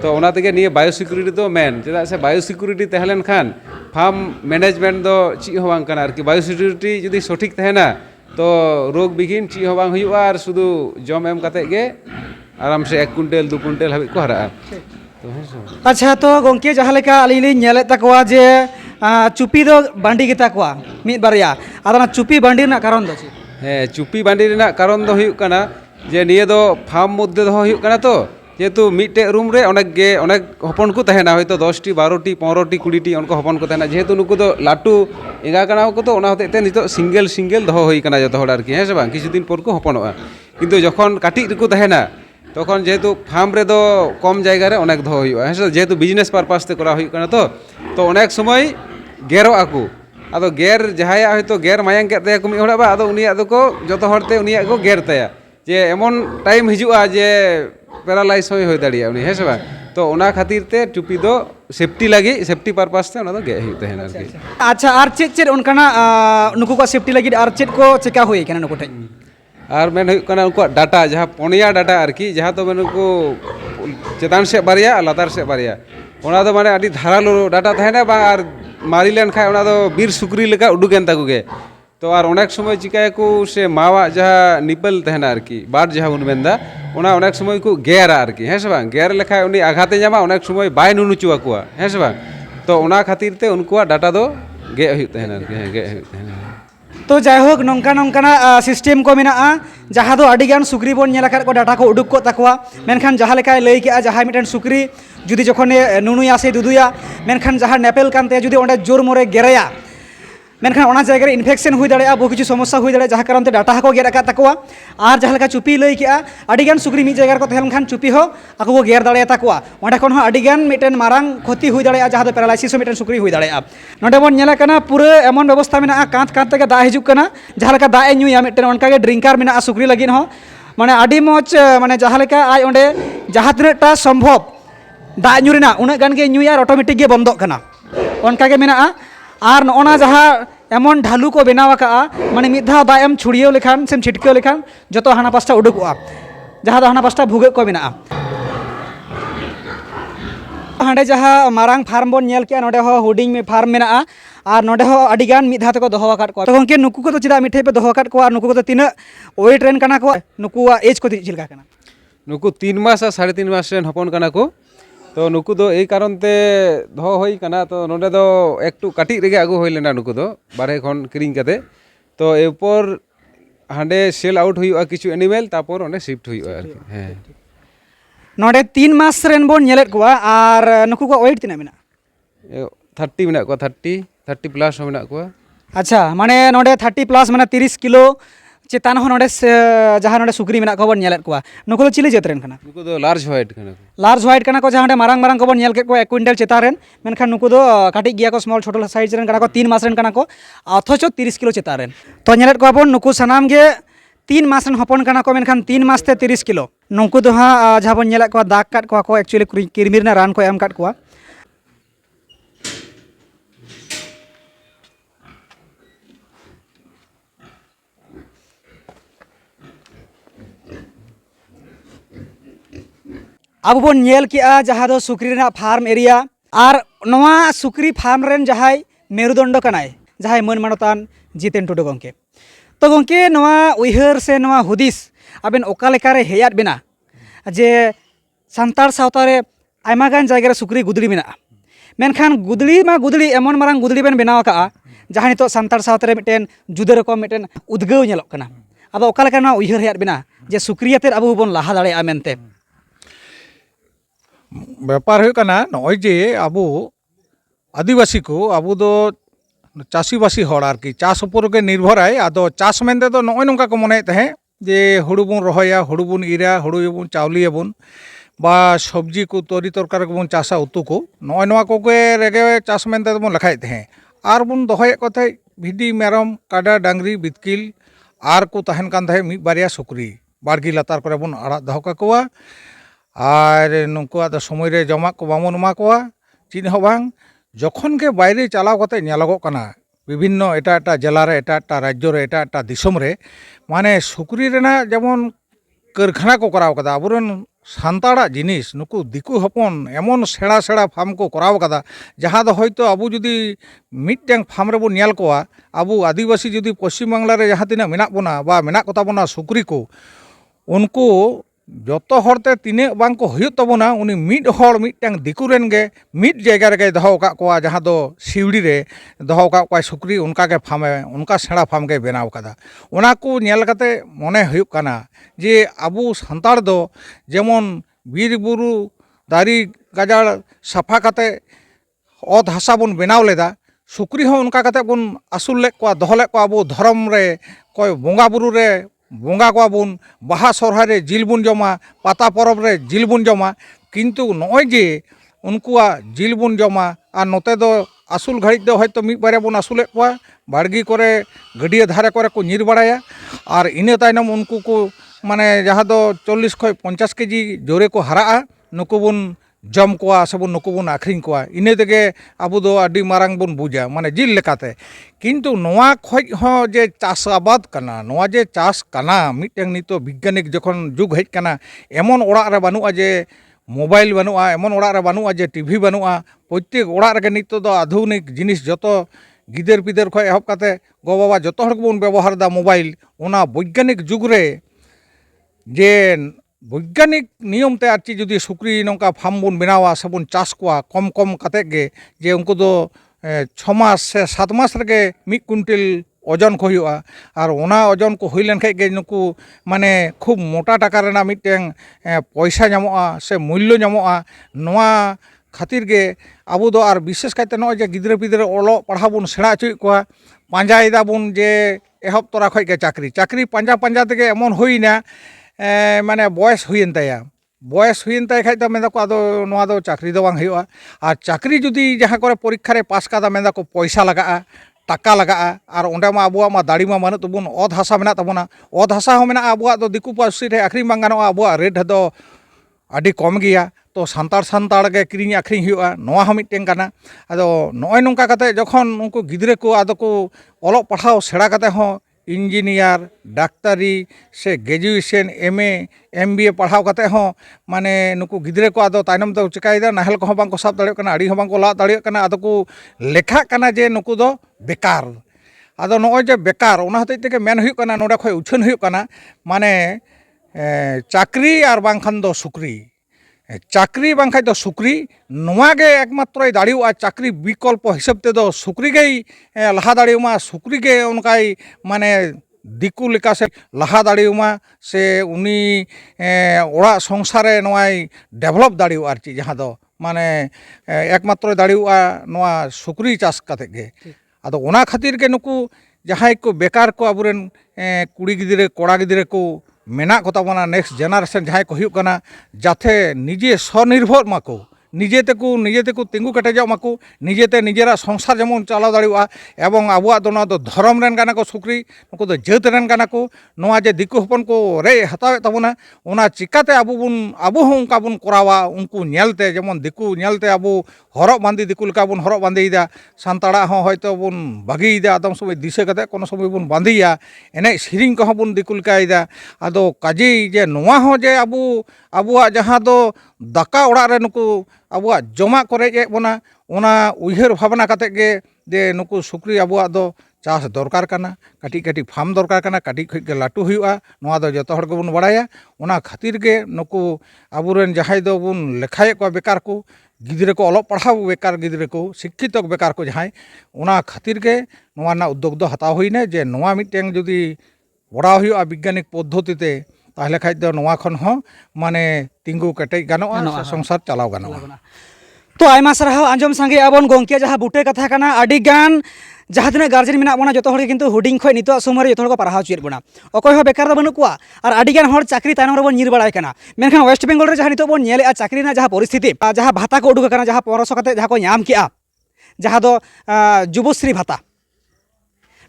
তো ওনা থেকে নিয়ে বায়ো সিকিউরিটি তো মেন চেদা সে বায়ো সিকিউরিটি তাহলেন খান ফার্ম ম্যানেজমেন্ট দো চি হো বাং কানা আর কি বায়ো সিকিউরিটি যদি সঠিক তাহেনা তো রোগ বিঘিন চি হো বাং হুইউগা আর শুধু জম এম কাতে গে আরাম সে 1 কুইন্টাল 2 কুইন্টাল হাবি কো হারাগা তো হ্যাঁ সবা আচ্ছা তো গংকে যাহা লেকা আলি লি নেলে তাকওয়া যে চুপি দো বান্ডি গেতা কোয়া মিদ বারিয়া আদনা চুপি বান্ডি না কারণ দো হ্যাঁ চুপি বান্ডি রেনা কারণ দো হুইউগ কানা যে নিয়ে দো ফার্ম মধ্যে দো হুইউগ কানা তো যেহেতু মিটে রুম রে অনেক হপন কো তাহেনা হয়তো 10টি 12টি 15টি 20টি অনকো হপন কো তাহেনা যেহেতু নুকু দো লাটু এগা কানা কো তো ওনা হতে নিতো সিঙ্গেল দহ হই কানা যত হড় আর কি হ্যাঁ সে বাং কিছুদিন পর কো হপনওয়া কিন্তু যখন কাটি রেকো তাহেনা তখন যেহেতু ফার্ম রে দো কম জায়গা রে অনেক দহ হইয়া হ্যাঁ যেহেতু বিজনেস পারপাস তে করা হই কানা তো অনেক সময় গেরো আকু আদো গের যাহায়া হয়তো গের মায়াং কে তায়া কুমি হড়া বা আদো উনিয়া দো কো যত হড়তে উনিয়া কো গের তায়া যে এমন টাইম হিজুয়া যে প্যারালাইজ হয়ে দাঁড়িয়ে উনি হ্যাঁ সে বাং তো ওনা খাতিরতে টুপি দো সেফটি লাগি সেফটি পারপাস তে ওনা দো গে হই তাহেনা আর কি আচ্ছা আর চেক চেক অনকানা নুকু কো সেফটি লাগি আর চেক কো চেকা হই কেন নুকু ঠাই আর মেন হুইউগ কানা উনকো ডাটা যাহা পনিয়া ডাটা আর কি যাহা তো মেন উনকো চেতান সে বারিয়া লাতার সে বারিয়া ওনা দো মানে আদি ধারালো ডাটা তাহেনা বা আর মারিলেন খায় ওনা দো বীর সুকরি লেখা উডুকেন তাকুগে তো আর অনেক সময় চিকায়কু সে মাওয়া যাহা নিপল তাহেনা আর কি বার যাহা বন মেন্দা ওনা অনেক সময় কো গেরা আর কি হ্যাঁ সে বাং গের লেখায় উনি আঘাতে জামা অনেক সময় বাই নুনুচুয়া কুয়া হ্যাঁ সে বাং তো ওনা খাতিরতে উনকুয়া ডাটা দো গে হুইউগ তাহেনা আর কি হ্যাঁ গে হুইউগ তাহেনা তো যাই হোক নঙ্কা system ko mena'a jaha do adigan sukri bon nyela kar ko data ko uduk ko takwa menkhan jaha lekai lei ke jaha miten sukri judi jokhone nunui ase duduya menkhan jaha nepel kante judi onde jor more geraya menkhan ona jayga re infection hui dareya bo kichu সমস্যা hui dareya jaha karonte data ko ger akat takwa ar jaha leka chupi lei ke adigan sukri mi jayga ko thelen khan chupi ho ako ko ger dareya takwa onde kon ho adigan miten marang khoti hui dareya jaha do paralysis ho miten sukri hui dareya node bon nyela kana pura emon ব্যবস্থা mena'a কাঁত থেকে দা হিজুক কানা jaha leka da e nyuya miten onka ge drinker mena'a sukri lagin ho মানে আডি মচ মানে jaha leka I onde jaha tinac ta সম্ভব da nyurina unak gan ge nyuya automatic ge bondok kana onka ge mena'a আর ননা যাহা এমন ঢালু কো বেনাও আকা মানে মিদ ধাও দা M ছুড়িয়েও লেখান same ছিটকেও লেখান যত হানা পাঁচটা উডুকোয়া যাহা দো হানা পাঁচটা ভুগে কো মেনা'a হাঁডে যাহা মারাং ফার্ম বন নেল কে নডে হো হুডিং মে ফার্ম মেনা'a আর নডে হো আডিগান মিদ ধাও তেকো দহ আকাত কো তো গংকে নুকু কো তো চিদা মিঠে पे দহ আকাত কো আর নুকু কো তো তিনা ওয়েট রেন কানা কো নুকুয়া এজ কো চিলকা কানা নুকু 3 মাস আর 3.5 মাস রেন হপন কানা কো তো নুকু দো এই কারণতে দহ হই কানা তো নডে দো একটু কাটি রেগে আগু হইলেনা নুকু দো বারে খন কিরিং কাতে তো এরপর ᱦᱟᱸᱰᱮ ᱥᱮᱞ ᱟᱣᱩᱴ ᱦᱩᱭᱩᱜᱼᱟ ᱠᱤᱪᱷᱩ ᱮᱱᱤᱢᱮᱞ ᱛᱟᱨᱯᱚর ᱚᱸᱰᱮ ᱥᱤᱯᱴ ᱦᱩᱭᱩᱜᱼᱟ ᱟᱨᱠᱤ ᱦᱮᱸ ᱱᱚᱰᱮ 3 ᱢᱟᱥ ᱨᱮᱱ ᱵᱚᱱ ᱧᱮᱞᱮᱫ ᱠᱚᱣᱟ ᱟᱨ ᱱᱩᱠᱩ ᱠᱚ ᱳᱭᱮᱴ ᱛᱤᱱᱟᱹᱜ ᱢᱮᱱᱟᱜᱼᱟ? 30 ᱢᱮᱱᱟᱜ ᱠᱚᱣᱟ 30 ᱯᱞᱟᱥ ᱦᱚᱸ ᱢᱮᱱᱟᱜ ᱠᱚᱣᱟ ᱟᱪᱪᱷᱟ ᱢᱟᱱᱮ ᱱᱚᱰᱮ 30 ᱯᱞᱟᱥ ᱢᱟᱱᱮ 30 ᱠᱤᱞᱳ ᱪᱮᱛᱟᱱ ᱦᱚᱸ ᱱᱚᱰᱮ ᱡᱟᱦᱟᱸ ᱱᱚᱰे ᱥᱩᱠᱨᱤ ᱢᱮᱱᱟᱜ ᱠᱚᱣᱟ ᱵᱚᱱ ᱧᱮᱞᱮᱫ ᱠᱚᱣᱟ ᱱᱩᱠᱩ ᱫᱚ ᱪᱤᱞᱤ ᱡᱟᱹᱛ ᱨᱮᱱ ᱠᱟᱱᱟ? ᱱᱩᱠᱩ ᱫᱚ ᱞᱟᱨᱡ ᱦᱳয়াইᱴ ᱠᱟᱱᱟ ᱠᱚ ᱞᱟᱨᱡ ᱦᱳয়াइट ᱠᱟᱱᱟ ᱠᱚ ᱡᱟᱦᱟᱸ ᱚᱸᱰᱮ ᱢᱟᱨᱟᱝ ᱢᱟᱨᱟᱝ ᱠᱚᱵᱚᱱ ᱧᱮᱞ ᱠᱮᱫ ᱠᱚᱣᱟ 1 ᱠᱩইᱱᱴᱟᱞ ᱪᱮᱛᱟन ᱨᱮᱱ ᱢᱮᱱᱠᱷᱟन ᱱᱩᱠᱩ ᱫᱚ ᱠᱟᱹᱴᱤᱡ ᱜᱮᱭᱟ ᱠᱚ ᱥᱢᱚᱞ ᱪᱷᱳᱴᱳ ᱥᱟइज ᱨᱮᱱ ᱠᱟᱱᱟ ᱠᱚ 3 ᱢᱟᱥ ᱨᱮᱱ ᱠᱟᱱᱟ ᱠᱚ অথচ 30 কিলো চেতান রেন তো ñelet কোয়া বন নুকু সানাম গে 3 মাস রেন হপন কানা ko মেনখান 3 মাস তে 30 কিলো নুকু ᱫᱚ ᱦᱟᱸᱜ ᱡᱟᱦᱟᱸ ᱵᱚᱱ ᱧᱮᱞᱮᱫ ᱠᱚᱣᱟ ᱫᱟᱜ ᱠᱟᱫ ᱠᱚᱣᱟ ᱠᱚ ᱮᱠᱪᱩᱭᱮᱞᱤ ᱠᱤᱨᱢᱤ ᱨᱮᱱᱟᱜ ᱨᱟᱱ ᱠᱚ ᱮᱢ ᱠᱟᱫ ᱠᱚᱣᱟ अब बन नेल किया जहाँ दो सुक्री रेना फार्म एरिया और नवा सुक्री फार्म रेन जहाँ मेरुदंड कनाय जहाँ मन मानतान जितेन टुडू गंके तो गंके नवा उइहर से नवा हुदिस आबेन ओका लेकारे हेयात बेना जे सान्तार सावता रे आयमा गान जायगा रे सुक्री गुदड़ी मेना मेनखान गुदड़ी मा गुदड़ी एमन मारांग गुदड़ी बेन बेनाव का जहाँ नितो सान्तार सावता रे मिटेन जुदा रकम मिटेन उद्गाव नेलोग कना आदो ओका लेका नवा उइहर हेयात बेना जे सुक्रियाते अबो बन लाहा दाड़ेया मेनते ব্যাপার হয়ে কানা নয় যে আবু আদিবাসী কো আবু দো চাষিবাসী হড় আর কি চাষ উপর গে নির্ভরায় আদো চাষ মেনতে তো নয় নঙ্কা কো মনে তাহে যে হুড়ু বন রহয়া হুড়ু বন ইরা হুড়ু বন চাউলিয়াবন বা সবজি কো তরি তরকারি বন চাষা উতু কো নয় নয়া কোগে রেগে চাষ মেনতে বন লেখাই তাহে আর বন দহয় কথায় ভিডি মেরম কাডা ডাংরি বিতকিল আর কো তাহেন কান তাহে মিদ বারিয়া সুকরি বাড়গি লাতার করে বন আড়াগ দহ কাকোয়া আর নুকুয়া ᱫᱚ সময় রে জমা কো বামন এমা কোয়া চিন হো বাং যখন কে বাইরে চালাও কতে নেলগো কানা বিভিন্ন এটা জেলা রে এটা রাজ্য রে এটা দিশম রে মানে সুকরি রেনা যেমন কারখানা কো করাও কাদা আবুরেন সান্তাড়া জিনিস নুকু দিকু হপন এমন সেড়া সেড়া ফার্ম কো করাও কাদা যাহা দো হয়তো আবু যদি মিটটেং ফার্ম রে বো নেল কোয়া আবু আদিবাসী যদি পশ্চিম বাংলা রে যাহা তিনা মেনাক বনা বা মেনাক কথা বনা সুকরি কো उनको जो हरते तीने बांग को हुयुग तबोना उनी मिड हर मिटटांग दिकु रेन गे मिड जायगा रे दहो का कोआ जहाँ दो सिवड़ी रे दहो का कोआ सुक्री उनका के फार्मे उनका सेड़ा फार्म के बनाव कदा ओना को नेल कते मने हुयुग कना जे आबू सान्ताड़ दो जेमन बीर बुरु दारी गाजाड़ साफा कते अत हासा बन बनाव लेदा सुक्री हो उनका कते बन आसुल ले कोआ दहो ले कोआ आबू धर्म रे कोई बोंगा बुरु रे बोंगा कोआ बन बाहा सरहाय रे जिल बन जमा पाता परब रे जिल बन जमा किन्तु नय जे उनकुआ जिल बन जमा और नोते दो आसुल घड़ी दो हयतो मिद बारे बन आसुले कोआ बाड़गी करे गडिया धारे करे को निर बाड़ाया और इने तायनम उनको को माने जहाँ दो 40 खय 50 केजी जोरे को हराआ नुकु बन जम कोआ सबन नुकु बन आखरिंग कोआ इने तेगे आबू दो आडी मारांग बन बुझा माने जिल लेकाते किन्तु नोआ खय हो जे चाष आबाद कना नोआ जे चाष कना मिटें नितो वैज्ञानिक जखन जुग हेज कना एमन ओड़ा रे बानुआ जे मोबाइल बानुआ एमन ओड़ा रे बानुआ जे टीवी बानुआ प्रत्येक ओड़ा रे नितो दो आधुनिक जिनिस जतो गिदर पिदर खय एहब काते गो बाबा जतो हर बन व्यवहार दा मोबाइल ओना वैज्ञानिक जुग रे जे वैज्ञानिक नियम ते आरची जुदी सुक्री नौका फार्म बन बनावा से बन चाष कोआ कम कम काते गे जे उनको दो 6 मास से 7 मास रे मिद कुंटल ओजन को हुआ और ओना ओजन को हुई लेन खाय गे नुकु माने खूब मोटा टाका रेना मिटें पैसा नामोआ से मूल्य नामोआ नोआ खातिर गे आबू दो और विशेष कायते नय जे गिदरे पिदरे ओलो पढ़ा बन सेड़ा हचुई कोआ पांजायदा बन जे एहब तोरा खय गे चाकरी चाकरी पांजा पांजा तेगे एमन हुईना माने बयस हुईन ताया बयस हुईन ताय खाय मेदा को आदो नोआ दो चाकरी दो बांग हुआ और चाकरी जुदी जहाँ करे परीक्षा रे पास कादा मेदा को पैसा लगा टाका लगा और ओंडे मा आबुआ मा दाड़ी मा मानु तबुन अध हासा मेना तबुना अध हासा हो मेना आबुआ दो दिकु पासी रे आखरी बांग गानोआ आबुआ रेट दो आडी कम गया तो सान्ताड़ सान्ताड़ गे किरिंग आखरिंग हुआ नोआ हम मिटें काना आदो नय नोंका काते जखन उनको गिदरे को आदो को ओलो पढ़ाओ सेड़ा काते हो इंजिनियर डाक्तारी से ग्रेजुएशन MA MBA पढ़ाव काते हो माने नुकु गिदरे को आदो तायनम दो चिकायदा नाहल को बांग को साब दाड़ियो कना आड़ी हो बांग को ला दाड़ियो कना आदो को लेखा कना जे नुकु दो बेकार आदो नय जे बेकार ओना हते तेगे मेन हुयु कना नोडा खय उछन हुयु कना माने चाकरी और बांखान दो सुक्री चाकरी बांखाय दो सुक्री नोआ गे एकमात्र दाड़ियोआ चाकरी विकल्प हिसाब ते दो सुक्री गे लाहा दाड़ियोमा सुक्री गे उनकाय माने दिकु लेका से लहा दाड़ेयुमा से उनी ओड़ा संसारे नोआई डेभलप दाड़ेयुआ आर ची जहाँ दो माने एकमात्र दाड़ेयुआ नोआ सुक्री चाष काते गे आदो ओना खातिर के नुकु जहाँ को बेकार को आबुरेन कुड़ी गिदरे कोड़ा गिदरे को मेना को ताबोना नेक्स्ट जेनारेशन जहाँ को हुयुग कना जाथे निजे स्वनिर्भर माको निजेते को तिंगु केटेजो माको निजेते निजेरा संसार जेमन चालाव दाड़ेयुआ एवं आबुआ दो नोआ दो धर्म रेन गाना को सुक्री नुकु दो जात रेन गाना को नोआ जे दिकु हपन को रे हतावे ताबोना ओना चिकाते आबु हों उनका बुन करावा उनको नेलते जेमन दिकु नेलते आबु हरब बांदी दिकु लेका बुन हरब बांदीदा सानताड़ा हों हयतो बुन बागिदा आदम समय दिशा कते कोनो समय बुन बांदिया एने सिरिंग को बुन दिकु लेकायदा आदो काजी जे नोआ हों जे आबुआ जहाँ दो दाका ओड़ा रे नुकु आबुआ जमा करे बोना ओना उइहर भावना काते गे जे नुकु सुक्री आबुआ दो चाष दरकार काना काटी काटी फार्म दरकार काना काटी खै के लाटू हुयुआ नोआ दो जतो हड़ गेबुन बाड़ाया ओना खातिर गे नुकु आबुरेन जहाय दो बुन लेखाये को बेकार को गिद्रे को अलग पढ़ाव बेकार गिद्रे को शिक्षित बेकार को जहाय ओना खातिर के नोआ ना उद्योग दो हताव हुइने जे नोआ मिटेंग जुदी बड़ा हुयुआ वैज्ञानिक पद्धतिते ताहले खाइ दो नोआ खन हो माने तिंगु केटेज गानोआ संसार चलाव गानोआ तो आयमा सारहाव आंजम सांगे आबन गोंके जहाँ बुटे कथा कना आडी गान जहाँ तिना गार्जेन मेना बोना जतो हड़ किन्तु हुडिंग खय नितो समय जतो हड़ को पढ़ाव चुयेद बोना अकय हो बेकार दो बनुक कुआ और आडी गान हड़ चाकरी तायनम रे बोन निर बाड़ाय कना मेनखान वेस्ट बेंगल रे जहाँ नितो बोन नेलेआ चाकरी ना जहाँ परिस्थिति जहाँ भाता को उडुक कना जहाँ 1500 कते जहाँ को नाम केआ जहाँ दो जुबश्री भाता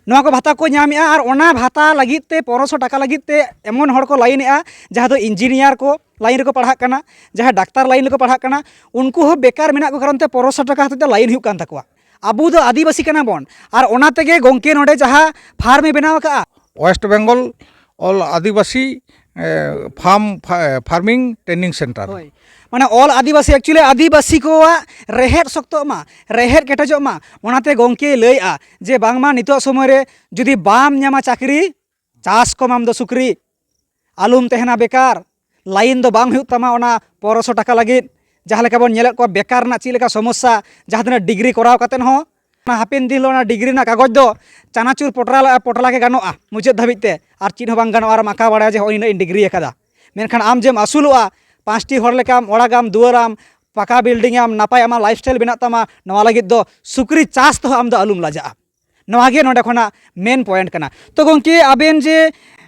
नोआ को भाता को नामेआ और ओना भाता लगित ते 1500 टाका लगित ते एमन हड़ को लाइनेआ जहाँ दो इंजीनियर को लाइन रे को पढ़ा कना जहाँ डाक्तार लाइन रे को पढ़ा कना उनको हो बेकार मेना को कारण ते 1500 टाका हते लाइन हुयुग कान ताकोआ आबू दो आदिवासी कना बोन और ओना तेगे गोंके नोडे जहाँ फार्म बनाव का वेस्ट बेंगल ऑल आदिवासी फार्मिंग ट्रेनिंग सेंटर माने ऑल आदिवासी एक्चुअली आदिवासी को रेहेड शक्तो मा रेहेड केटेजो मा ओनाते गोंके लैआ जे बांगमा नितो समय रे जुदी बाम न्यामा चाकरी चाष को माम दो सुक्री आलुम तेहना बेकार लाइन दो बांग हुयुग तमा ओना 1500 टाका लगित जहाँ लेका बोन नेलेद को बेकार ना चिलेका समस्या जहाँ तिना डिग्री कराव कातेन हो हापेन दिन ओना डिग्री ना कागज दो चानाचुर पोटला के गानोआ मुचाद धाबिते आर चिन हो बांग गानोआ आर माका बाड़ाया जे होय इन डिग्री एकादा मेनखान आम जेम आसुलोआ 5टी हर लेकाम ओड़ागाम दुआराम पाका बिल्डिंग आम नापाय आमा लाइफस्टाइल बना तमा नवा लगित दो सुक्री चाष तो आम दो आलुम लाजा नवा गे नोडे खना मेन पॉइंट कना तो गोंके आबेन जे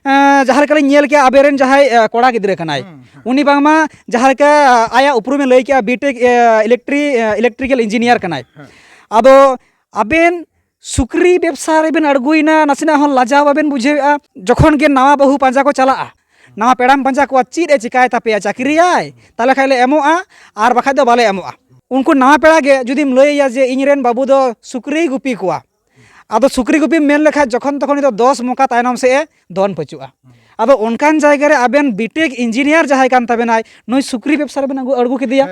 जहाँ लेका लिᱧ ñᱮᱞ के आबेरेन जहाँ कोड़ा गिद्रे कनाय उनी बांगमा जहाँ लेका आया उपरुमे लई के बीटेक इलेक्ट्रिकल इंजीनियर कनाय आदो आबेन सुक्री व्यवसा रेबेन अड़गुइना नासेना हन लाजाव बाबेन बुझेआ जखन गे नावा बहु पांजा को चलाआ नवा पेड़ाम पांजा को चीद ए चिकाय तापेया चाकरियाय ताले खाइले एमोआ आर बाखाय दो बाले एमोआ उनको नवा पेड़ा गे जुदीम लैया जे इñरेन बाबू दो सुक्री गुपी कोआ आदो सुक्री गुपी मेन लेखा जखन तखन दो 10 मौका तायनम से दोन पचुआ आदो उनकान जायगा रे आबेन बीटेक इंजीनियर जहाय कान ताबेनाय नय सुक्री व्यवसा रे बेन अड़गु केदिया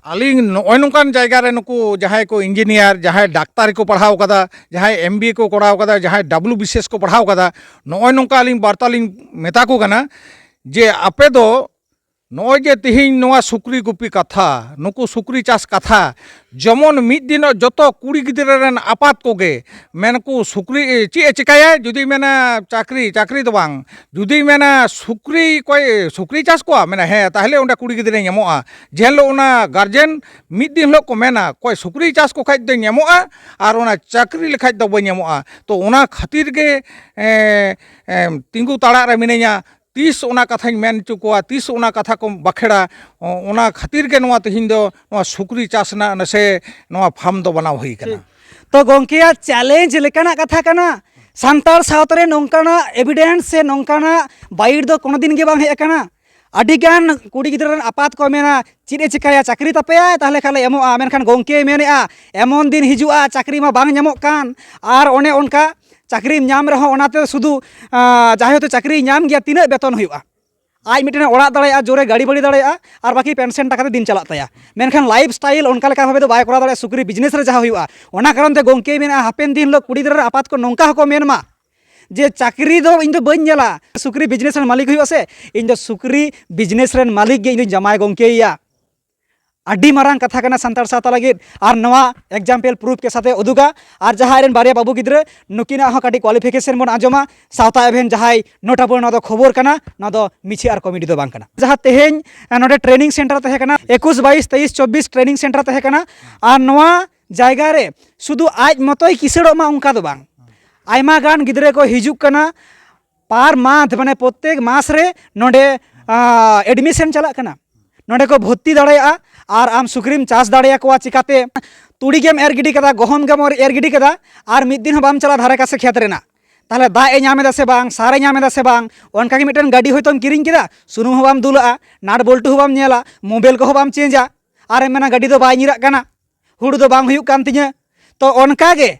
आलिंग नय नोकान जायगा रे नुकु जहाय को इंजीनियर जहाय डाक्तार को पढ़ाव कदा जहाय एमबीए को कराव कदा जहाय WBCS को पढ़ाव कदा नय नोका आलिंग वार्तालिंग मेता को कना जे आपे दो नय जे तिहिन नोआ सुक्री गुपी कथा नुकु सुक्री चाष कथा जमन मिद दिन जतो कुड़ी गिद्रे रेन आपात कोगे मेनको सुक्री चे चिकाया जुदी मेना चाकरी दो बांग जुदी मेना सुक्री कोई सुक्री चाष को मेना हे ताहले ओंडा कुड़ी गिद्रे ᱧᱟᱢᱚᱜᱼᱟ जेलो ओना गार्जेन मिद दिन लो को मेना कोई सुक्री चाष को खाइ दो ᱧᱟᱢᱚᱜᱼᱟ और ओना चाकरी लेखाइ दो बाय ᱧᱟᱢᱚᱜᱼᱟ तो ओना खातिर गे तिंगु ताड़ा रे मिनेया 30 ओना कथाñ मेन चुकोआ 30 ओना कथा को बाखेड़ा ओना खातिर के नोआ तिहिन दो नोआ सुक्री चाष ना नसे नोआ फार्म दो बनाव हुई कना तो गोंकेया चैलेंज लेकाना कथा कना सान्तार सावतरे नोंकाना एविडेंस से नोंकाना बाइट दो कोनो दिन गे बांग हे कना आडिगान कुड़ी गिद्रा आपात को मेना चिदे चिकाया चाकरी तापेया ताहले खाले एमोआ मेनखान गोंके मेनेआ एमन दिन हिजुआ चाकरी मा बांग ᱧᱟᱢᱚᱜ कान आर ओने ओनका चाकरी नाम रहो ओनाते शुधु जहाँ तो चाकरी नाम गया तीना बेतन हुआ आज मिटने ओड़ा दाड़ा जोरे गाड़ी बड़ी दाड़ा और बाकी पेंशन टाका दिन चला ताया मेनखान लाइफ स्टाइल उनका लेका भावे दो बाय करा दाड़ा सुक्री बिजनेस रे जहाँ हुआ ओना कारण ते गोंके मेना हापेन दिन लो कुड़ी गिद्रा आपात को नोंका हको मेनमा जे चाकरी दो इन दो बइन नेला सुक्री बिजनेस रे मालिक हुआ से इन दो सुक्री बिजनेस रे मालिक गे इन दो जमाय गोंकेया ᱟᱹᱰᱤ ᱢᱟᱨᱟᱝ ᱠᱟᱛᱷᱟ ᱠᱟᱱᱟ ᱥᱟᱱᱛᱟᱲ ᱥᱟᱶᱛᱟ ᱞᱟᱹᱜᱤᱫ ᱟᱨ ᱱᱚᱣᱟ ᱮᱠᱡᱟᱢᱯᱮᱞ ᱯᱨᱩᱯ के साथे उदुगा ᱟᱨ ᱡᱟᱦᱟᱸᱭ ᱨᱮᱱ ᱵᱟᱨᱭᱟ ᱵᱟᱹᱵᱩ ᱜᱤᱫᱽᱨᱟᱹ ᱱᱩᱠᱤᱱᱟᱜ ᱦᱚᱸ ᱠᱟᱹᱴᱤᱡ ᱠᱳᱣᱟᱞᱤᱯᱷᱤᱠᱮᱥᱚᱱ ᱵᱚᱱ ᱟᱸᱡᱚᱢᱟ ᱥᱟᱶᱛᱟ ᱮᱵᱷᱮᱱ ᱡᱟᱦᱟᱸᱭ ᱱᱳᱴᱟᱵᱚᱞ ᱱᱚᱣᱟ ᱫᱚ ᱠᱷᱚᱵᱚᱨ ᱠᱟᱱᱟ ᱱᱚᱣᱟ ᱫᱚ ᱢᱤᱪᱷᱤ ᱟᱨ ᱠᱚᱢᱮᱰᱤ ᱫᱚ ᱵᱟᱝ ᱠᱟᱱᱟ ᱡᱟᱦᱟᱸ ᱛᱮᱦᱮᱧ ᱱᱚᱰᱮ ᱴᱨᱮनिᱝ सेंटर ᱛᱟᱦᱮᱸ ᱠᱟᱱᱟ 21 22 23 24 ᱴᱨᱮनिᱝ सेंटर ᱛᱟᱦᱮᱸ ᱠᱟᱱᱟ ᱟᱨ ᱱᱚᱣᱟ ᱡᱟᱭᱜᱟ ᱨᱮ ᱥᱩᱫᱷᱩ ᱟᱡ ᱢᱚᱛᱚᱭ ᱠᱤᱥᱟᱹᱲᱚᱜ ᱢᱟ ᱚᱱᱠᱟ ᱫᱚ ᱵᱟᱝ ᱟᱭᱢᱟ ᱜᱟᱱ ᱜᱤᱫᱽᱨᱟᱹ ko ᱦᱤᱡᱩᱜ ᱠᱟᱱᱟ पार मांथ माने प्रत्येक मास रे नोडे एडमिशन चलाक कना नोडे को भर्ती दाड़ेया और आम सुक्रीम चाष दाड़ेया को चिकाते तुड़ी गेम एर गिडी कदा गहम गेम एर गिडी कदा और मिद दिन बाम चला धारे कासे खेत रेना ताहले दा ए नामेदा से बांग सारे नामेदा से बांग ओनका गे मिटन गाड़ी होयतोम किरिंग किदा सुनुम हो बाम दुला नाट बोल्टू हो बाम नेला मोबाइल को हो बाम चेंजा और मेना गाड़ी दो बाय निराक कना हुड़ू दो बांग हुयुक कान तिᱧᱟ तो ओनका गे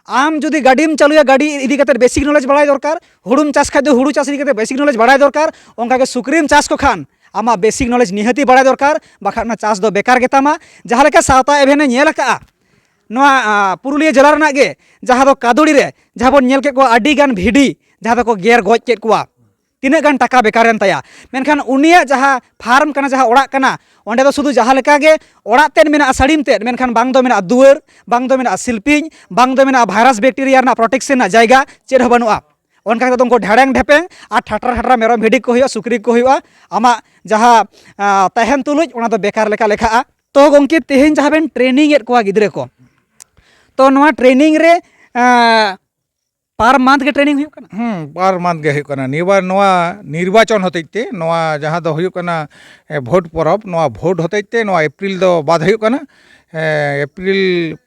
आम जुदी गाड़ीम चालुया गाड़ी इदी कते बेसिक नॉलेज बढ़ाई दरकार हुड़ुम चाष खाद हुड़ू चाष इदी कते बेसिक नॉलेज बढ़ाई दरकार ओनका गे सुक्रीम चाष को खान आमा बेसिक नॉलेज निहती बढ़ाई दरकार बाखा ना चाष दो बेकार गेतामा जहाँ लेका सावता एभेने नेल का नोआ पुरुलिया जिला रना गे जहाँ दो कादुड़ी रे जहाँ बोन नेल के को आडी गान भिडी जहाँ दो को गेर गोज केट कुआ तीना गान टाका बेकारेन ताया मेनखान उनिया जहाँ फार्म कना जहाँ ओड़ा कना ओंडे दो सुधु जहाँ लेका गे ओड़ा तेन मेना साड़ीम तेन मेनखान बांग दो मेना दुआर बांग दो मेना सिल्पिंग बांग दो मेना भाइरास बैक्टेरिया ना प्रोटेक्शन ना जायगा चेड हो बनुआ ओनका दो उनको ढेड़ेंग ढेपेंग और ठाटरा ठाटरा मेरम भिडी को हुआ सुक्री को हुआ आमा जहाँ तहन तुलुज ओना दो बेकार लेका लेखा तो गोंके तेहेन जहाँ बेन ट्रेनिंग एट कोआ गिद्रे को तो नोआ ट्रेनिंग रे पार मांथ के ट्रेनिंग हुई कना पार मांथ के हुई कना निबार नोआ निर्वाचन होतेते नोआ जहाँ दो हुई कना भोट परब नोआ भोट होतेते नोआ एप्रिल दो बाद हुई कना एप्रिल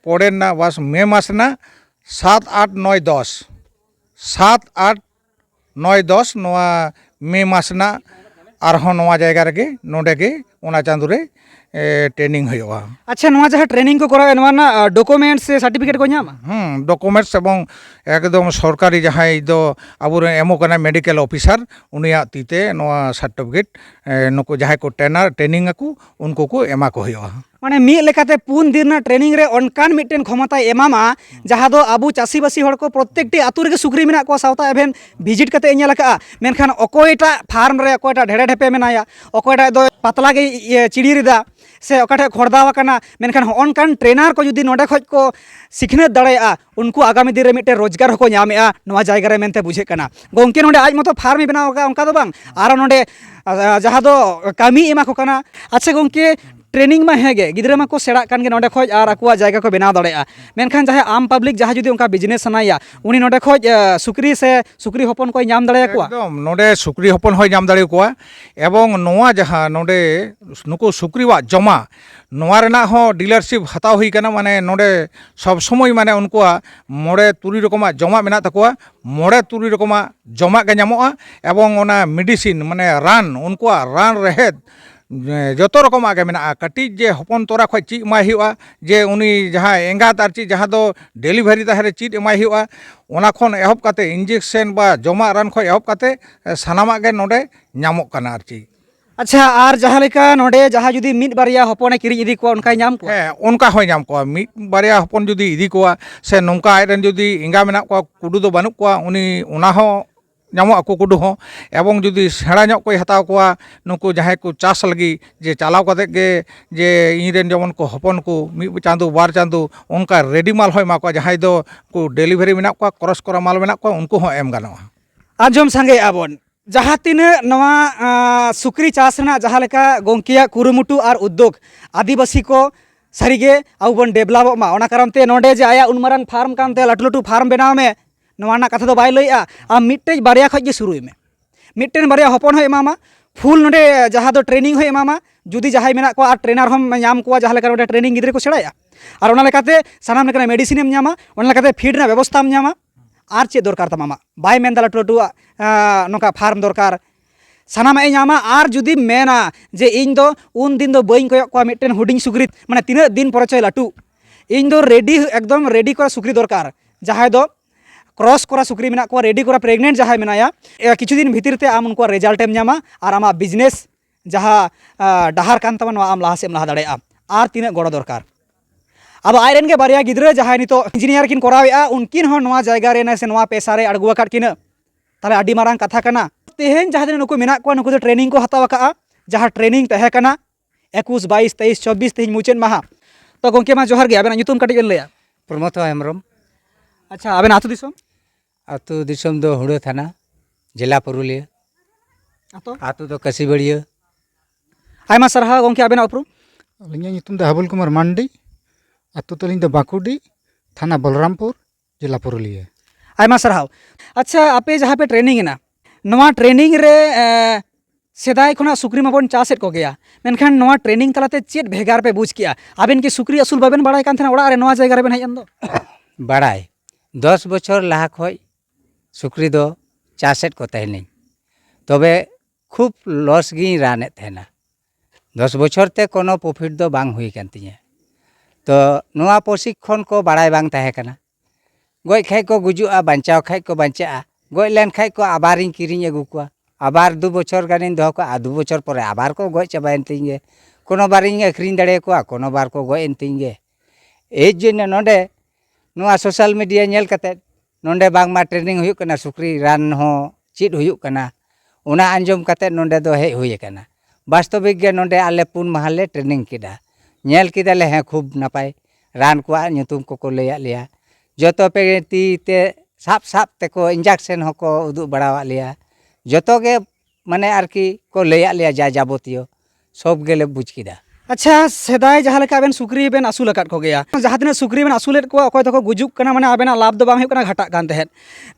पड़े ना बस मे मास ना 7 8 9 10 7 8 9 10 नोआ मे मास ना आरहों नोआ जायगा रेगे नोडे के ओना चांदो रे ट्रेनिंग हुआ अच्छा नोआ जहाँ ट्रेनिंग को करावे नोआ ना डॉक्यूमेंट्स से सर्टिफिकेट को नामा डॉक्यूमेंट्स एवं एकदम सरकारी जहाँ दो अब एमो कना मेडिकल ऑफिसर उनिया तीते नोआ सर्टिफिकेट नुको जहाँ को ट्रेनिंग को उनको को एमा को हुआ माने मी लेकाते 4 दिन ना ट्रेनिंग रे ऑनकान मिटेन क्षमता एमामा जहाँ दो आबू चासीबासी हड़ को प्रत्येक टी आतु रे सुक्री मेना को सावता एभेन विजिट कते नेल का मेनखान अकोयटा फार्म रे अकोयटा ढेड़े ढेपे मेनाया अकोयटा दो पतला गे चिड़ी रिदा से अकाठे खड़दाव कना मेनखान ऑनकान ट्रेनर को जुदी नोडे खज को सिखने दाड़ेया उनको आगामी दिन रे मिटे रोजगार को नामेआ नोआ जायगा रे मेनते बुझे कना गोंके नोडे आज मतो फार्म बनाव का उनका दो बांग आरो नोडे जहाँ दो कामी एमा को कना अच्छा गोंके ट्रेनिंग में हेगे गिद्रा मा को सेड़ा कान गे नोडे खज आर आकुआ जायगा को बनाव दाड़ेया मेनखान जहाँ आम पब्लिक जहाँ जुदी उनका बिजनेस सनाया उनी नोडे खज सुक्री से सुक्री हपन को नाम दाड़ेया कुआ एकदम नोडे सुक्री हपन होय नाम दाड़े कुआ एवं नोआ जहाँ नोडे नुको सुक्रीवा जमा नोआ रेना हो डीलरशिप हताव हुई कना माने नोडे सब समय माने उनको मोड़े तुरी रकमा जमा मेना तकुआ मोड़े तुरी रकमा जमा के नामोआ एवं ओना मेडिसिन माने रान उनको रान रेहेद जो रकम आगे मेना कटी जे हपन तोरा खज चीज एमाय हुआ जे उनी जहाँ एंगात आर चीज जहाँ दो डेलीवरी ताहे चीज एमाय हुआ ओना खन एहब काते इंजेक्शन बा जमा रान खज एहब काते सानामा गे नोडे नामोग कना आर चीज अच्छा और जहाँ लेका नोडे जहाँ जुदी मिड बारिया हपने किरी इदी को उनका नाम को उनका होय नाम को मिड बारिया हपन जुदी इदी को से नोंका आयरन जुदी इंगा मेना को कुडू दो बानुक को उनी उना हो नामो आको कुडू हो एवं जुदी सेड़ा ñok को हताव को नुको जहाँ को चाष लगी जे चालाव कते गे जे इनरेन जमन को हपन को मिद चांदो बार चांदो उनका रेडी माल होय मा को जहाँ दो को डेलीवरी मेना को क्रॉस करा माल मेना को उनको हो एम गानोआ आजम संगे आबन जहाँ तीन नवा सुक्री चाष ना जहाँ लेका गोंकिया कुरुमुटु और उद्योग आदिवासी को सारीगे आउ बन डेवलप मा ओना कारण ते नोडे जे आया उनमारांग फार्म कानते लाटू लाटू फार्म बनाव में नवाना कथा दो बाय लइआ आ मिट्टे बारिया खज गे शुरू में मिट्टेन बारिया हपन हो एमामा फुल नोडे जहाँ दो ट्रेनिंग हो एमामा जुदी जहाँ मेना को ट्रेनर हम नाम को जहाँ लेका नोडे ट्रेनिंग गिद्रे को सेड़ाया और ओना लेकाते सानाम लेका मेडिसिन एम नामा ओना लेकाते फीड ना व्यवस्था एम नामा आर चे दरकार तमामा बाय मेन लाटू लाटू नोका फार्म दरकार सानामा ए नामा आर जुदी मेना जे इन दो उन दिन दो बइन कोय को मिट्टेन हुडिंग सुक्री माने तीना दिन पर चय लाटू इन दो रेडी एकदम रेडी को सुक्री दरकार जहाँ दो क्रॉस करा सुक्री मेना को रेडी करा प्रेगनेंट जहाँ मेनाया किछु दिन भीतर ते आम उनको रिजल्ट एम नामा और आमा बिजनेस जहाँ डाहार कान तमा आम लहा से लहा दाड़ेया आर तीना गड़ो दरकार अब आयरन के बारिया गिद्रा जहाँ नितो इंजीनियर किन करावेआ उनकिन हो नोआ जायगा रे से नोआ पेशा रे अड़गुआ काट किना ताले आडी मारांग कथा कना तेहेन जहाँ दिन नुको मेना को नुको ट्रेनिंग को हताव का जहाँ ट्रेनिंग तहे कना 21, 22, 23, 24 तेज मुचाद माहा तो गंके मा जोहार गे आबेना ᱧᱩᱛᱩᱢ ᱠᱟᱹᱴᱤᱡ ᱵᱮᱱ ᱞᱟᱹᱭᱟ प्रमोद हेम्ब्रम ᱟᱪᱪᱷᱟ ᱟᱵᱮᱱ ᱟᱹᱛᱩ ᱫᱤᱥᱚᱢ आतु दिसम दो हुड़ो थाना जिला पुरुलिया ᱟᱛᱚ आतु दो कसीबड़िया ᱟᱭᱢᱟ ᱥᱟᱨᱦᱟᱣ ᱜᱚᱝᱠᱮ ᱟᱵᱮᱱᱟᱜ ᱩᱯᱨᱩᱢ ᱟᱹᱞᱤᱧᱟᱜ ᱧᱩᱛᱩᱢ ᱫᱚ ᱦᱟᱵᱩᱞ ᱠᱩᱢᱟᱨ ᱢᱟᱱᱰᱤ ᱟᱹᱛᱩ ᱛᱟᱹᱞᱤᱧ ᱫᱚ ᱵᱟᱸᱠᱩᱰᱤ ᱛᱷᱟᱱᱟ ᱵᱚᱞᱨᱟᱢᱯᱩर ᱡᱮᱞᱟ ᱯᱩᱨᱩᱞᱤᱭᱟᱹ ᱟᱭᱢᱟ ᱥᱟᱨᱦᱟᱣ ᱟᱪᱪᱷᱟ ᱟᱯᱮ ᱡᱟᱦᱟᱸ ᱯᱮ ᱴᱨᱮᱱᱤᱝ ᱮᱱᱟ ᱱᱚᱣᱟ ᱴᱨᱮᱱᱤᱝ ᱨᱮ ᱥᱮᱫᱟᱭ ᱠᱷᱚᱱᱟᱜ ᱥᱩᱠᱨᱤ ᱢᱟᱵᱚᱱ ᱪᱟᱥᱮᱫ ᱠᱚᱜᱮᱭᱟ ᱢᱮᱱᱠᱷᱟᱱ ᱱᱚᱣᱟ ᱴᱨᱮᱱᱤᱝ ᱛᱟᱞᱟᱛᱮ ᱪᱮᱫ ᱵᱷᱮᱜᱟᱨ ᱯᱮ ᱵᱩᱡᱽ ᱠᱮᱜᱼᱟ ᱟᱵᱮᱱ ᱠᱤ ᱥᱩᱠᱨᱤ ᱟᱹᱥᱩᱞ ᱵᱟᱵᱮᱱ ᱵᱟᱲᱟᱭ ᱠᱟᱱ ᱛᱟᱦᱮᱱᱟ ᱚᱲᱟᱜ ᱨᱮ ᱱᱚᱣᱟ ᱡᱟᱭᱜᱟ ᱨᱮᱵᱮᱱ ᱦᱮᱡ ᱮᱱ ᱫᱚ बड़ाई 10 बछर लाहा खय सुक्री दो चासेट को तहनी तबे खूब लॉस गी राने तहना 10 बछर ते कोनो प्रॉफिट दो बांग हुई कान तिया तो नोआ प्रशिक्षण को बड़ाई बांग तहे कना गय खाय को गुजुआ बांचाव खाय को बांचा गय लेन खाय को आबारिन किरिंग अगु को आबार 2 बछर गानिन दो को 2 बछर परे आबार को गय चबाइन तिंगे कोनो बारिन अखरिन दड़े को कोनो बार को गय तिंगे ए जने नोडे नोआ सोशल मीडिया नेल कते नोंडे बांग मा ट्रेनिंग हुयुक कना सुक्री रान हो चिट हुयुक कना उना अंजम कते नोंडे दो हे हुई कना वास्तविक गे नोंडे आले पुन महले ट्रेनिंग किदा नेल किदाले हे खूब नापाय रान को ᱧᱩᱛᱩᱢ को लैया लिया जतो पे ती ते साप साप ते को इंजेक्शन होको उदु बड़ावा लिया जतो गे माने आरकी को लैया लिया जा जाबोतियो सब गेले बुझ किदा अच्छा सेदाय जहाँ लेका आबेन सुक्री बेन आसुल अकाद को गया जहाँ तिना सुक्री बेन आसुलेट को अकय तको गुजुक कना माने आबेना लाभ दो बांग हुयुक कना घाटाक कान तहेत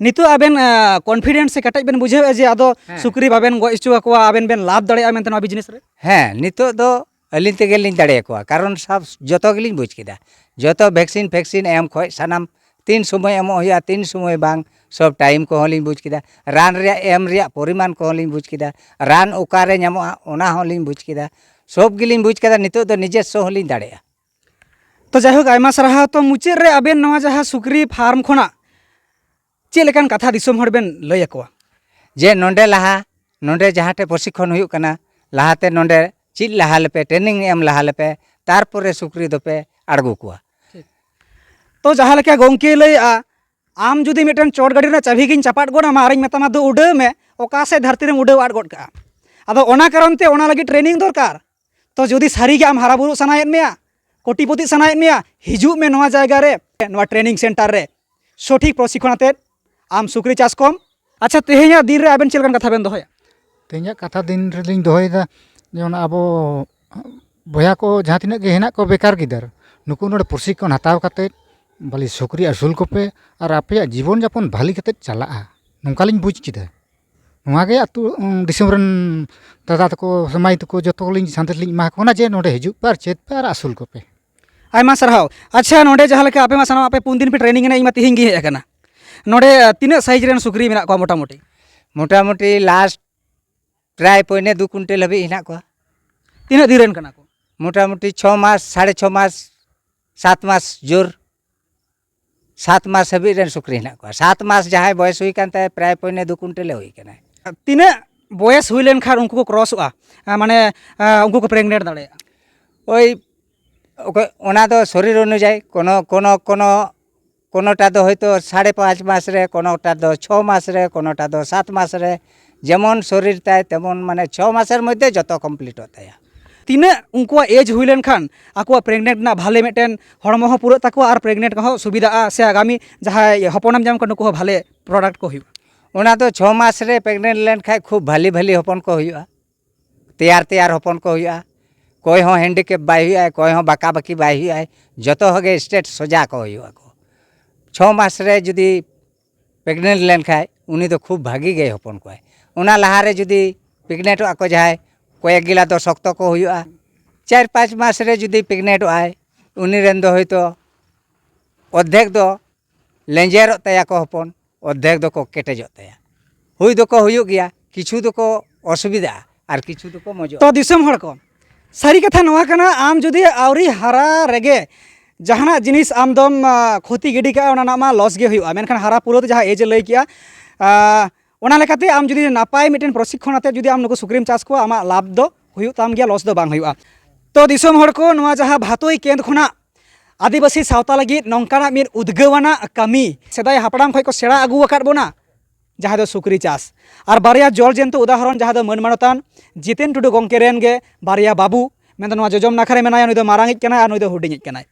नितो आबेन कॉन्फिडेंस से कटाई बेन बुझेबे जे आदो सुक्री बाबेन गय इचुआ को आबेन बेन लाभ दड़ेया मेनते नोआ बिजनेस रे हाँ नितो दो अलिन तेगे लिन दड़े को कारण सब जतो गेलिन बुझ किदा जतो वैक्सीन एम खय सानाम 3 समय एम होया 3 समय बांग सब टाइम को होलिन बुझ किदा रान रे एम रे परिमाण को होलिन बुझ किदा रान ओकारे ᱧᱟᱢᱚᱜᱼᱟ ओना होलिन बुझ किदा सब गिलिन बुझ किदा नितो दो निजेस्व होलिन दड़ेया तो जायहोक आयमा सराहा तो मुचाद रे आबेन नोआ जहाँ सुक्री फार्म खोना चे लेकान कथा दिसोम हर बेन लय अकवा जे नोंडे लहा नोंडे जहाँटे प्रशिक्षण हुयुक कना लहाते नोंडे चिल लहा लेपे ट्रेनिंग एम लहा लेपे तारपरे सुक्री दोपे आड़गो कुआ तो जहाँ लेका गोंके लैया आम जुदी मिटन चोट गाड़ी रे चाबी गिन चपाट गोड़ा मा आरिन मेतामा दो उड़ाव में ओका से धरती रे उड़ाव आड़ गोड का आदो ओना कारण ते ओना लगी ट्रेनिंग दरकार तो जुदी सारी के आम हाराबुरु सनायेद मेया कोटिपति सनायेद मेया हिजू में नोआ जायगा रे नोआ ट्रेनिंग सेंटर रे सठिक प्रशिक्षण आते आम सुक्री चाष कम अच्छा तेहेया दिन रे आबेन चेलकान कथा बेन दोहया तेहᱧᱟᱜ कथा दिन रेलिंग दोहयदा जेमन आबो बया को जहाँ तिनाग गे हेनाक को बेकार गिदार नुकु नोडे प्रशिक्षण हताव काते बाली सुक्री आसुल कोपे और आपे जीवन यापन भाली काते चलाआ नोंकालिन बुझ किदा नोआगे आतु दिसम रन दादा तको समाई तको जतो लिन सांते लिन मा कोना जे नोडे हिजु पर चेत पर आसुल कोपे आयमा सराहाव अच्छा नोडे जहाँ लेका आपे मा साना आपे 3 दिन पे ट्रेनिंग एना इमा तिहिं गे हेज अकना नोडे तीना साइज रेन सुक्री मेना को मोटामुटी मोटामुटी लास्ट प्राय पौने 2 कुंटल हबी हिना को तीना दिन रेन कना को मोटामुटी 6 मास 6.5 मास 7 मास जोर 7 मास हबी रेन सुक्री हिना को 7 मास जहाँ बयस हुई कान प्राय पौने 2 कुंटल हुई कना तीना बयस हुई लेन खान उनको को क्रॉसआ माने उनको को प्रेग्नेंट दाड़ेया ओई ओना दो शरीर अनुयायी कोनो कोनो कोनो कोनोटा दो होयतो 5.5 मास रे कोनोटा दो 6 मास रे कोनोटा दो 7 मास रे जेमन शरीर ताय तेमन माने 6 मासेर मध्य जतो कमप्लीट होताया तीना उनको एज हुई लेन खान आको प्रेग्नेंट ना भाले मेटेन हड़मो हो पूरा ताको और प्रेग्नेंट को सुविधा से आगामी जहाँ हपनम जाम को नुको भाले प्रोडक्ट को हुई ओना तो 6 मास रे प्रेग्नेंट लेन खाय खूब भाली भाली हपन को हुआ तैयार हपन को हुआ कोई हो हैंडीकेप बाय हुआ कोई हो बाका बाकी बाय हुआ जतो हगे स्टेट सोजा को हुआ को 6 मास रे जुदी प्रेग्नेंट लेन खाय उनी तो खूब भागी गए हपन को उना लहारे जुदी प्रेग्नेंट आको जाए कोई गिला दो शक्त को हुआ 4-5 मास रे जुदी प्रेग्नेंट आए उनी रेन दो होयतो अर्धेक दो लेंजेर तया को हपन अर्धेक दो को केटेज तया हुई दो को हुयुग गया किछु दो को असुविधा और किछु दो को मजा तो दिसम हड़ को सारी कथा नोआ कना आम जुदी आवरी हारा रेगे जहाना जिनिस आम दम क्षति गिडी का ओना मा लॉस गे हुआ मेनखान हारा पूरा जहाँ एज लय किया ओना लेकाते आम जुदी नापाय मिटेन प्रशिक्षण आते जुदी आम नुको सुक्रीम चाष को आमा लाभ दो हुयुग ताम गया लॉस दो बांग हुआ तो दिसम हड़ को नोआ जहाँ भातोई केंद्र खोना आदिवासी सावता लगी नौकाना मिर उद्गावाना कमी सेदाय हापड़ाम खय को सेड़ा आगु अकाद बोना जहाँ दो सुक्री चाष और बारिया जल जंतु उदाहरण जहाँ दो मन मानतान जितेन टुडू गंके रेन गे बारिया बाबू मेन नवा जोजम नाखा रे मेनाया नुई दो मारांगिज कनाय आर नुई दो हुडिंगिज कनाय।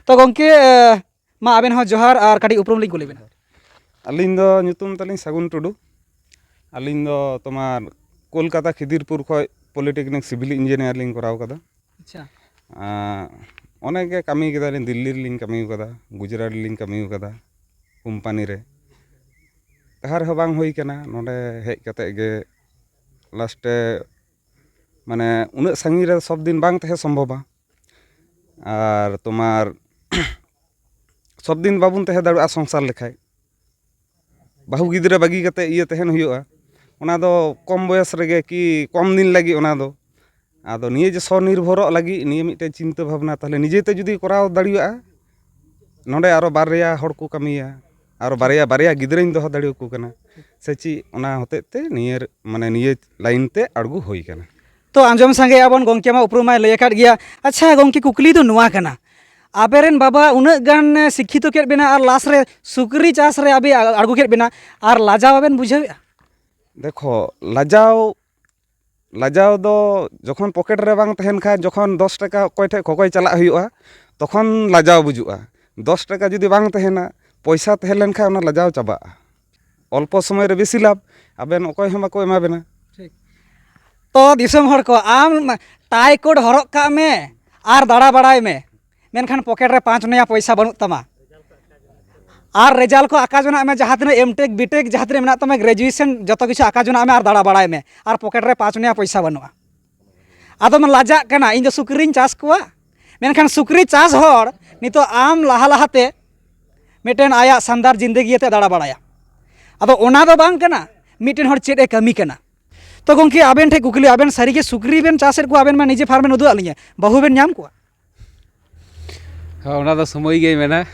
तो गंके मा आबेन हो जोहार आर काटी उपरुम लिंग कुली बेना। अलिंग दो ᱧᱩᱛᱩᱢ ᱛᱟᱹᱞᱤᱧ ᱥᱟᱹᱜᱩᱱ ᱴᱩᱰᱩ ᱟᱹᱞᱤᱧ ᱫᱚ ᱛᱳᱢᱟᱨ ᱠᱳᱞᱠᱟᱛᱟ ᱠᱷᱤᱫᱤᱨᱯᱩᱨ ᱠᱷᱚᱡ ᱯᱚᱞᱤᱴᱮᱠᱱᱤᱠ ᱥᱤᱵᱤᱞ ᱤᱧᱡᱤᱱᱤᱭᱟᱨ ᱞᱤᱧ ᱠᱚᱨᱟᱣ ᱠᱟᱫᱟ अच्छा ᱚᱱᱮᱠ ᱜᱮ ᱠᱟᱹᱢᱤ ᱠᱮᱫᱟᱞᱤᱧ ᱫᱤল্ᱞᱤ ᱨᱮᱞᱤᱧ ᱠᱟᱹᱢᱤ ᱠᱟᱫᱟ ᱜᱩᱡᱽᱨᱟᱴ ᱨᱮᱞᱤᱧ ᱠᱟᱹᱢᱤ ᱠᱟᱫᱟ ᱠᱳᱢᱯᱟᱱᱤ ᱨᱮ ᱡᱟᱦᱟᱸ ᱨᱮᱦᱚᱸ ᱵᱟᱝ ᱦᱩᱭ ᱠᱟᱱᱟ ᱱᱚᱰᱮ ᱦᱮᱡ ᱠᱟᱛᱮᱫ ᱜᱮ ᱞᱟᱥᱴᱮ ᱢᱟᱱᱮ ᱩᱱᱟᱹᱜ ᱥᱟᱺᱜᱤᱧ ᱨᱮ ᱥᱚᱵ ᱫᱤᱱ ᱵᱟᱝ ᱛᱟᱦᱮᱸ ᱥᱚᱢᱵᱷᱚᱵᱟ ᱟᱨ ᱛᱳᱢᱟᱨ ᱥᱚᱵ ᱫᱤᱱ ᱵᱟᱵᱚᱱ ᱛᱟᱦᱮᱸ ᱫᱟᱲᱮᱭᱟᱜᱼᱟ ᱥᱚᱝᱥᱟᱨ ᱞᱮᱠᱷᱟᱡ ᱵᱟᱹᱦᱩ ᱜᱤᱫᱽᱨᱟᱹ ᱵᱟᱹᱜᱤ ᱠᱟᱛᱮ ᱤᱭᱟᱹ ᱛᱟᱦᱮᱱ ᱦᱩᱭᱩᱜᱼᱟ ᱚᱱᱟ ᱫᱚ ᱠᱚᱢ ᱵᱚᱭᱚᱥ ᱨᱮᱜᱮ ᱠᱤ ᱠᱚᱢ ᱫᱤᱱ ᱞᱟᱹᱜᱤᱫ ᱚᱱᱟ ᱫᱚ ᱟᱫᱚ ᱱᱤᱭᱟᱹ ᱡᱮ ᱥᱚᱱᱤᱨᱵᱷᱚᱨᱚᱜ ᱞᱟᱹᱜᱤᱫ ᱱᱤᱭᱟᱹ ᱢᱤᱫᱴᱮᱱ ᱪᱤᱱᱛᱟᱹ ᱵᱷᱟᱵᱽᱱᱟ ᱛᱟᱦᱞᱮ ᱱᱤᱡᱮᱛᱮ ᱡᱩᱫᱤ ᱠᱚᱨᱟᱣ ᱫᱟᱲᱮᱭᱟᱜᱼᱟ ᱱᱚᱰᱮ ᱟᱨᱚ ᱵᱟᱨᱭᱟ ᱦᱚᱲ ᱠᱚ ᱠᱟᱹᱢᱤᱭᱟ ᱟᱨᱚ ᱵᱟᱨᱭᱟ ᱜᱤᱫᱽᱨᱟᱹᱧ ᱫᱚᱦᱚ ᱫᱟᱲᱮᱭᱟᱠᱚ ᱠᱟᱱᱟ ᱥᱮ ᱪᱮᱫ ᱚᱱᱟ ᱦᱚᱛᱮᱡ ᱛᱮ ᱱᱤᱭᱟᱹ ᱞᱟᱭᱤᱱ ᱛᱮ ᱟᱬᱜᱚ ᱦᱩᱭ ᱠᱟᱱᱟ। तो आंजम संगे आबन गंके मा उपरुमाय लय आकाद गया। अच्छा गंके कुकली तो नुआ कना आबेरेन बाबा उन्ना गान शिक्षित केट बेना आर लास्ट रे सुकरी चाष रे आबे आड़गु केट बेना आर लाजाव आबेन बुझावेआ। देखो लाजाव दो जखन पकेट रे बांग तहन खा जखन 10 टाका अकय ठे खकय चला हुआ तखन लाजाव बुजुआ 10 टाका जुदी बांग तहना पैसा तहन लेन खा ओना लाजाव चाबा अल्प समय रे बेसी लाभ आबेन अकय हम को एमा बेना। तो दिसम हर को आम टाई कोड हरक का में आर दाड़ा बड़ाई में मेनखान पकेट रे 5 नया पैसा बनू तमा आर रेजाल्ट को आका जोना में जहाँ तिना एमटेक बीटेक जहाँ तिना मेना तमा ग्रेजुएशन जतो किछु आका जोना में आर दाड़ा बड़ाई में आर पकेट रे 5 नया पैसा बनूआ आदम लाजा कना इन जो सुकरीन चाष कोआ मेनखान सुकरी चाष हर नितो आम लाहा लाहाते मिटेन आया शानदार जिंदगी ते दाड़ा बड़ाया आदो ओना दो बांग कना मिटेन हर चेड ए कमी कना। तो गंके आबेन ठे कुकली आबेन सारी सुकरी बेन चाषेर को आबेन मा निजे फार्मेन उदु आलिया बहु बेन नाम को ᱚᱱᱟ ᱫᱚ ᱥᱚᱢᱚᱭ ᱜᱮᱭ ᱢᱮᱱᱟ।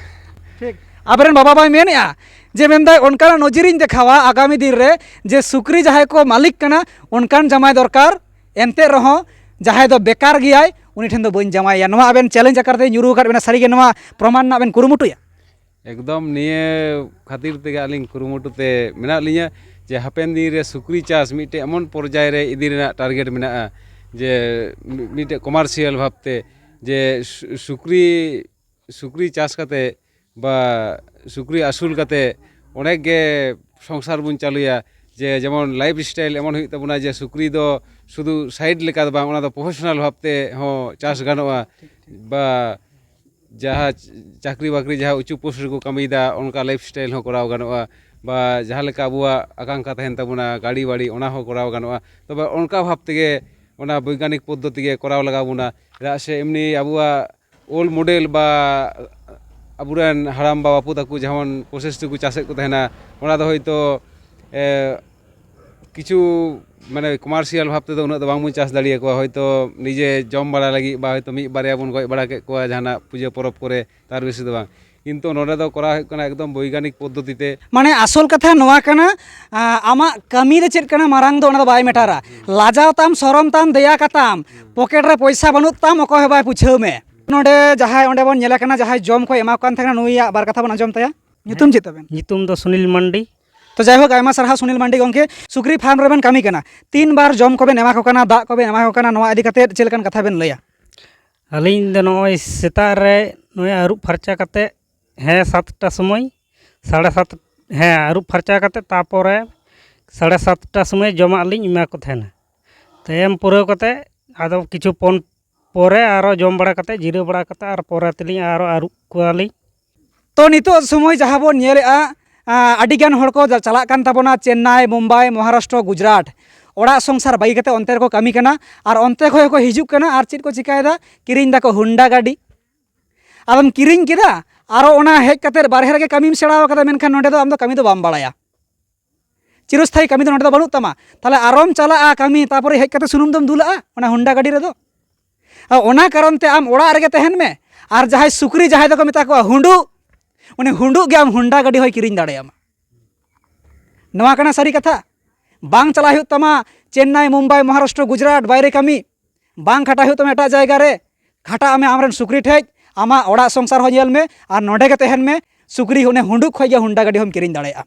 ठीक आबेन बाबा बाई मेनेआ जे मेनदा उनका नजरिन देखावा आगामी दिन रे जे सुकरी जहाय को मालिक कना उनकान जमाय दरकार एनते रहो जहाय दो बेकार गियाय उनी ठेन दो बन जमाया नवा आबेन चैलेंज करते ᱧᱩᱨᱩ ᱠᱟᱫ ᱵᱮᱱᱟ ᱥᱟᱹᱨᱤ ᱜᱮ ᱱᱚᱣᱟ ᱯᱨᱚᱢᱟᱱ ᱨᱮᱱᱟᱜ ᱵᱮᱱ ᱠᱩᱨᱩᱢᱩᱴᱩᱭᱟ। एकदम निये खातिर तेगे आलिंग कुरुमुटुते मेना लिया जे हापेन दिन रे सुक्री चाष मिटे एमन पर्याय रे इदी रेना टारगेट मेना जे मिटे कमार्शियल भाबते जे सुक्री चाष काते बा सुक्री आसुल काते अनेक गे संसार बुन चालुया जे जेमन लाइफ स्टाइल एमन हुई तबना जे सुक्री दो शुधु साइड लेका दो बांग ओना दो प्रोफेशनल भाबते हो चाष गानोआ बा जहाँ चाकरी बाकरी जहाँ उच्च पोस्ट को कमीदा उनका लाइफ स्टाइल हो कराव गानोआ बा जहाँ लेका अबुआ आकांक्षा तहन तबना गाड़ी बाड़ी ओना हो कराव गानोआ तबे उनका भाव तेगे ओना वैज्ञानिक पद्धति के कराव लगाबुना चेदा से एमनी अबुआ ओल्ड मॉडल बा अबुरेन हाराम बा बापू ताकू जहां प्रोसेस को चाषे को तहना ओना दो होयतो किछु माने कमार्शियल भाव तेदो उना दो बांग चाष दाड़िया को होयतो निजे जम बड़ा लगी बा होयतो मी बारिया बन गय बड़ा के को जहाना पूजा परब करे तार बेसी दो बांग किंतु नोडे दो करा कना एकदम वैज्ञानिक पद्धति ते माने आसल कथा नोआ कना आमा कमी रे चेद कना मारांग दो ओना दो बाय मेटारा लाजाव ताम शरम ताम दया काताम पकेट रे पैसा बनू ताम अकय बाय पुछाव में नोडे जहाय ओंडे बन नेला कना जहाय जम को एमा कान थाना नुइया बार कथा बन आंजम ताया ᱧᱩᱛᱩᱢ ᱪᱮᱫ ᱛᱟᱵᱮᱱ? ᱧᱩᱛᱩᱢ ᱫᱚ सुनील मंडी। तो जायहोक आयमा सारहाव सुनील मांडी गंके सुक्री फार्म रेबेन कामी कना 3 बार जम कोबेन एमा को कना दाग कोबेन एमा को कना नोआ इदी काते चेल कान कथा बेन लया। अलिंग दो नय सेता रे नय आरुप फरचा काते हे 7टा समय 7:30 हे आरुप फरचा काते तापरे 7:30टा समय जमा अलिंग इमा को थेना तेम पुरो काते आदो किछु पन परे आरो जम बड़ा काते जिरो बड़ा काते आर परे तलिंग आरो आरुप कोआलिंग। तो नितो समय जहाँ बन नेलेआ आडिगान हड़ को चला कान ताबोना चेन्नई मुम्बाई महाराष्ट्र गुजरात ओड़ा संसार बागी काते अन्ते को कामी कना आर अन्ते खय को हिजुक कना आर चेद को चिकायदा किरिंग दाको हुंडा गाड़ी आदम किरिंग केदा आरो ओना हेज काते बारहे रे कामीम सेड़ाव कादा मेनखान नोडे दो आम दो कामी दो बाम बाड़ाया चिरस्थायी कामी दो नोडे दो बानुक तामा ताले आरोम चला कामी तारपरे हेज काते सुनुम दम दुला ओना हुंडा गाड़ी रे दो ओना कारण ते आम ओड़ा रेगे तहन में आर जहाय सुक्री जहाय दो को मेता को हुंडू उन्हें हुंडू के आम हुंडा गाड़ी होय किरिंग दाड़ेयामा नवा कना सारी कथा बांग चला हुई तमा चेन्नई मुम्बाई महाराष्ट्र गुजरात बायरे कामी बांग खाटा हुई तमा एटा जायगा रे खाटा आमे आमरेन सुक्री ठेज आमा ओड़ा संसार हो जेल में आर नोडे के तहन में सुक्री उन्हें हुंडू खय हुंडा गाड़ी हम किरिंग दाड़ेया।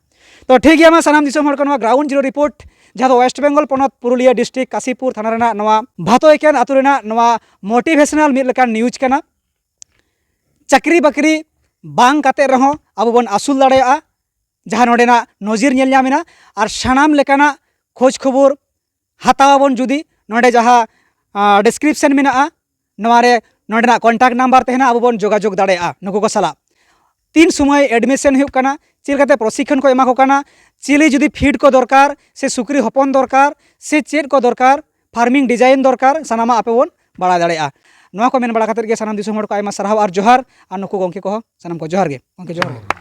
तो ठीक गया सानाम दिसम हड़ को नवा ग्राउंड जीरो रिपोर्ट जहाँ वेस्ट बेंगल पनत पुरुलिया डिस्ट्रिक्ट काशीपुर थाना रेना नवा भातोयकेन आतु रेना नवा मोटिवेशनल मिद लेकान न्यूज कना चाकरी बाकरी बांग काते रहो आबो बन आसुल दाड़ेया जहाँ नोडेना नजिर नेल ᱧᱟᱢᱮᱱᱟ और सानाम लेकाना खोज खबर हातावाबन जुदी नोडे जहाँ डिस्क्रिप्शन मेना नवारे नोडेना कॉन्टैक्ट नंबर तहना आबो बन जोगाजोग दाड़ेया नुकु को साला 3 समय एडमिशन हुई कना चिलकाते प्रशिक्षण को एमा को कना चिली जुदी फीड को दरकार से सुक्री हपन दरकार से चेड को दरकार फार्मिंग डिजाइन दरकार सानामा आपे बन बड़ा दाड़ेया नवा को मेन बड़ा खातिर के सानाम दिसोम हड़ को आयमा सरहाव और जोहार और नुकु गंके को सानाम को जोहार गे गंके जोहार गे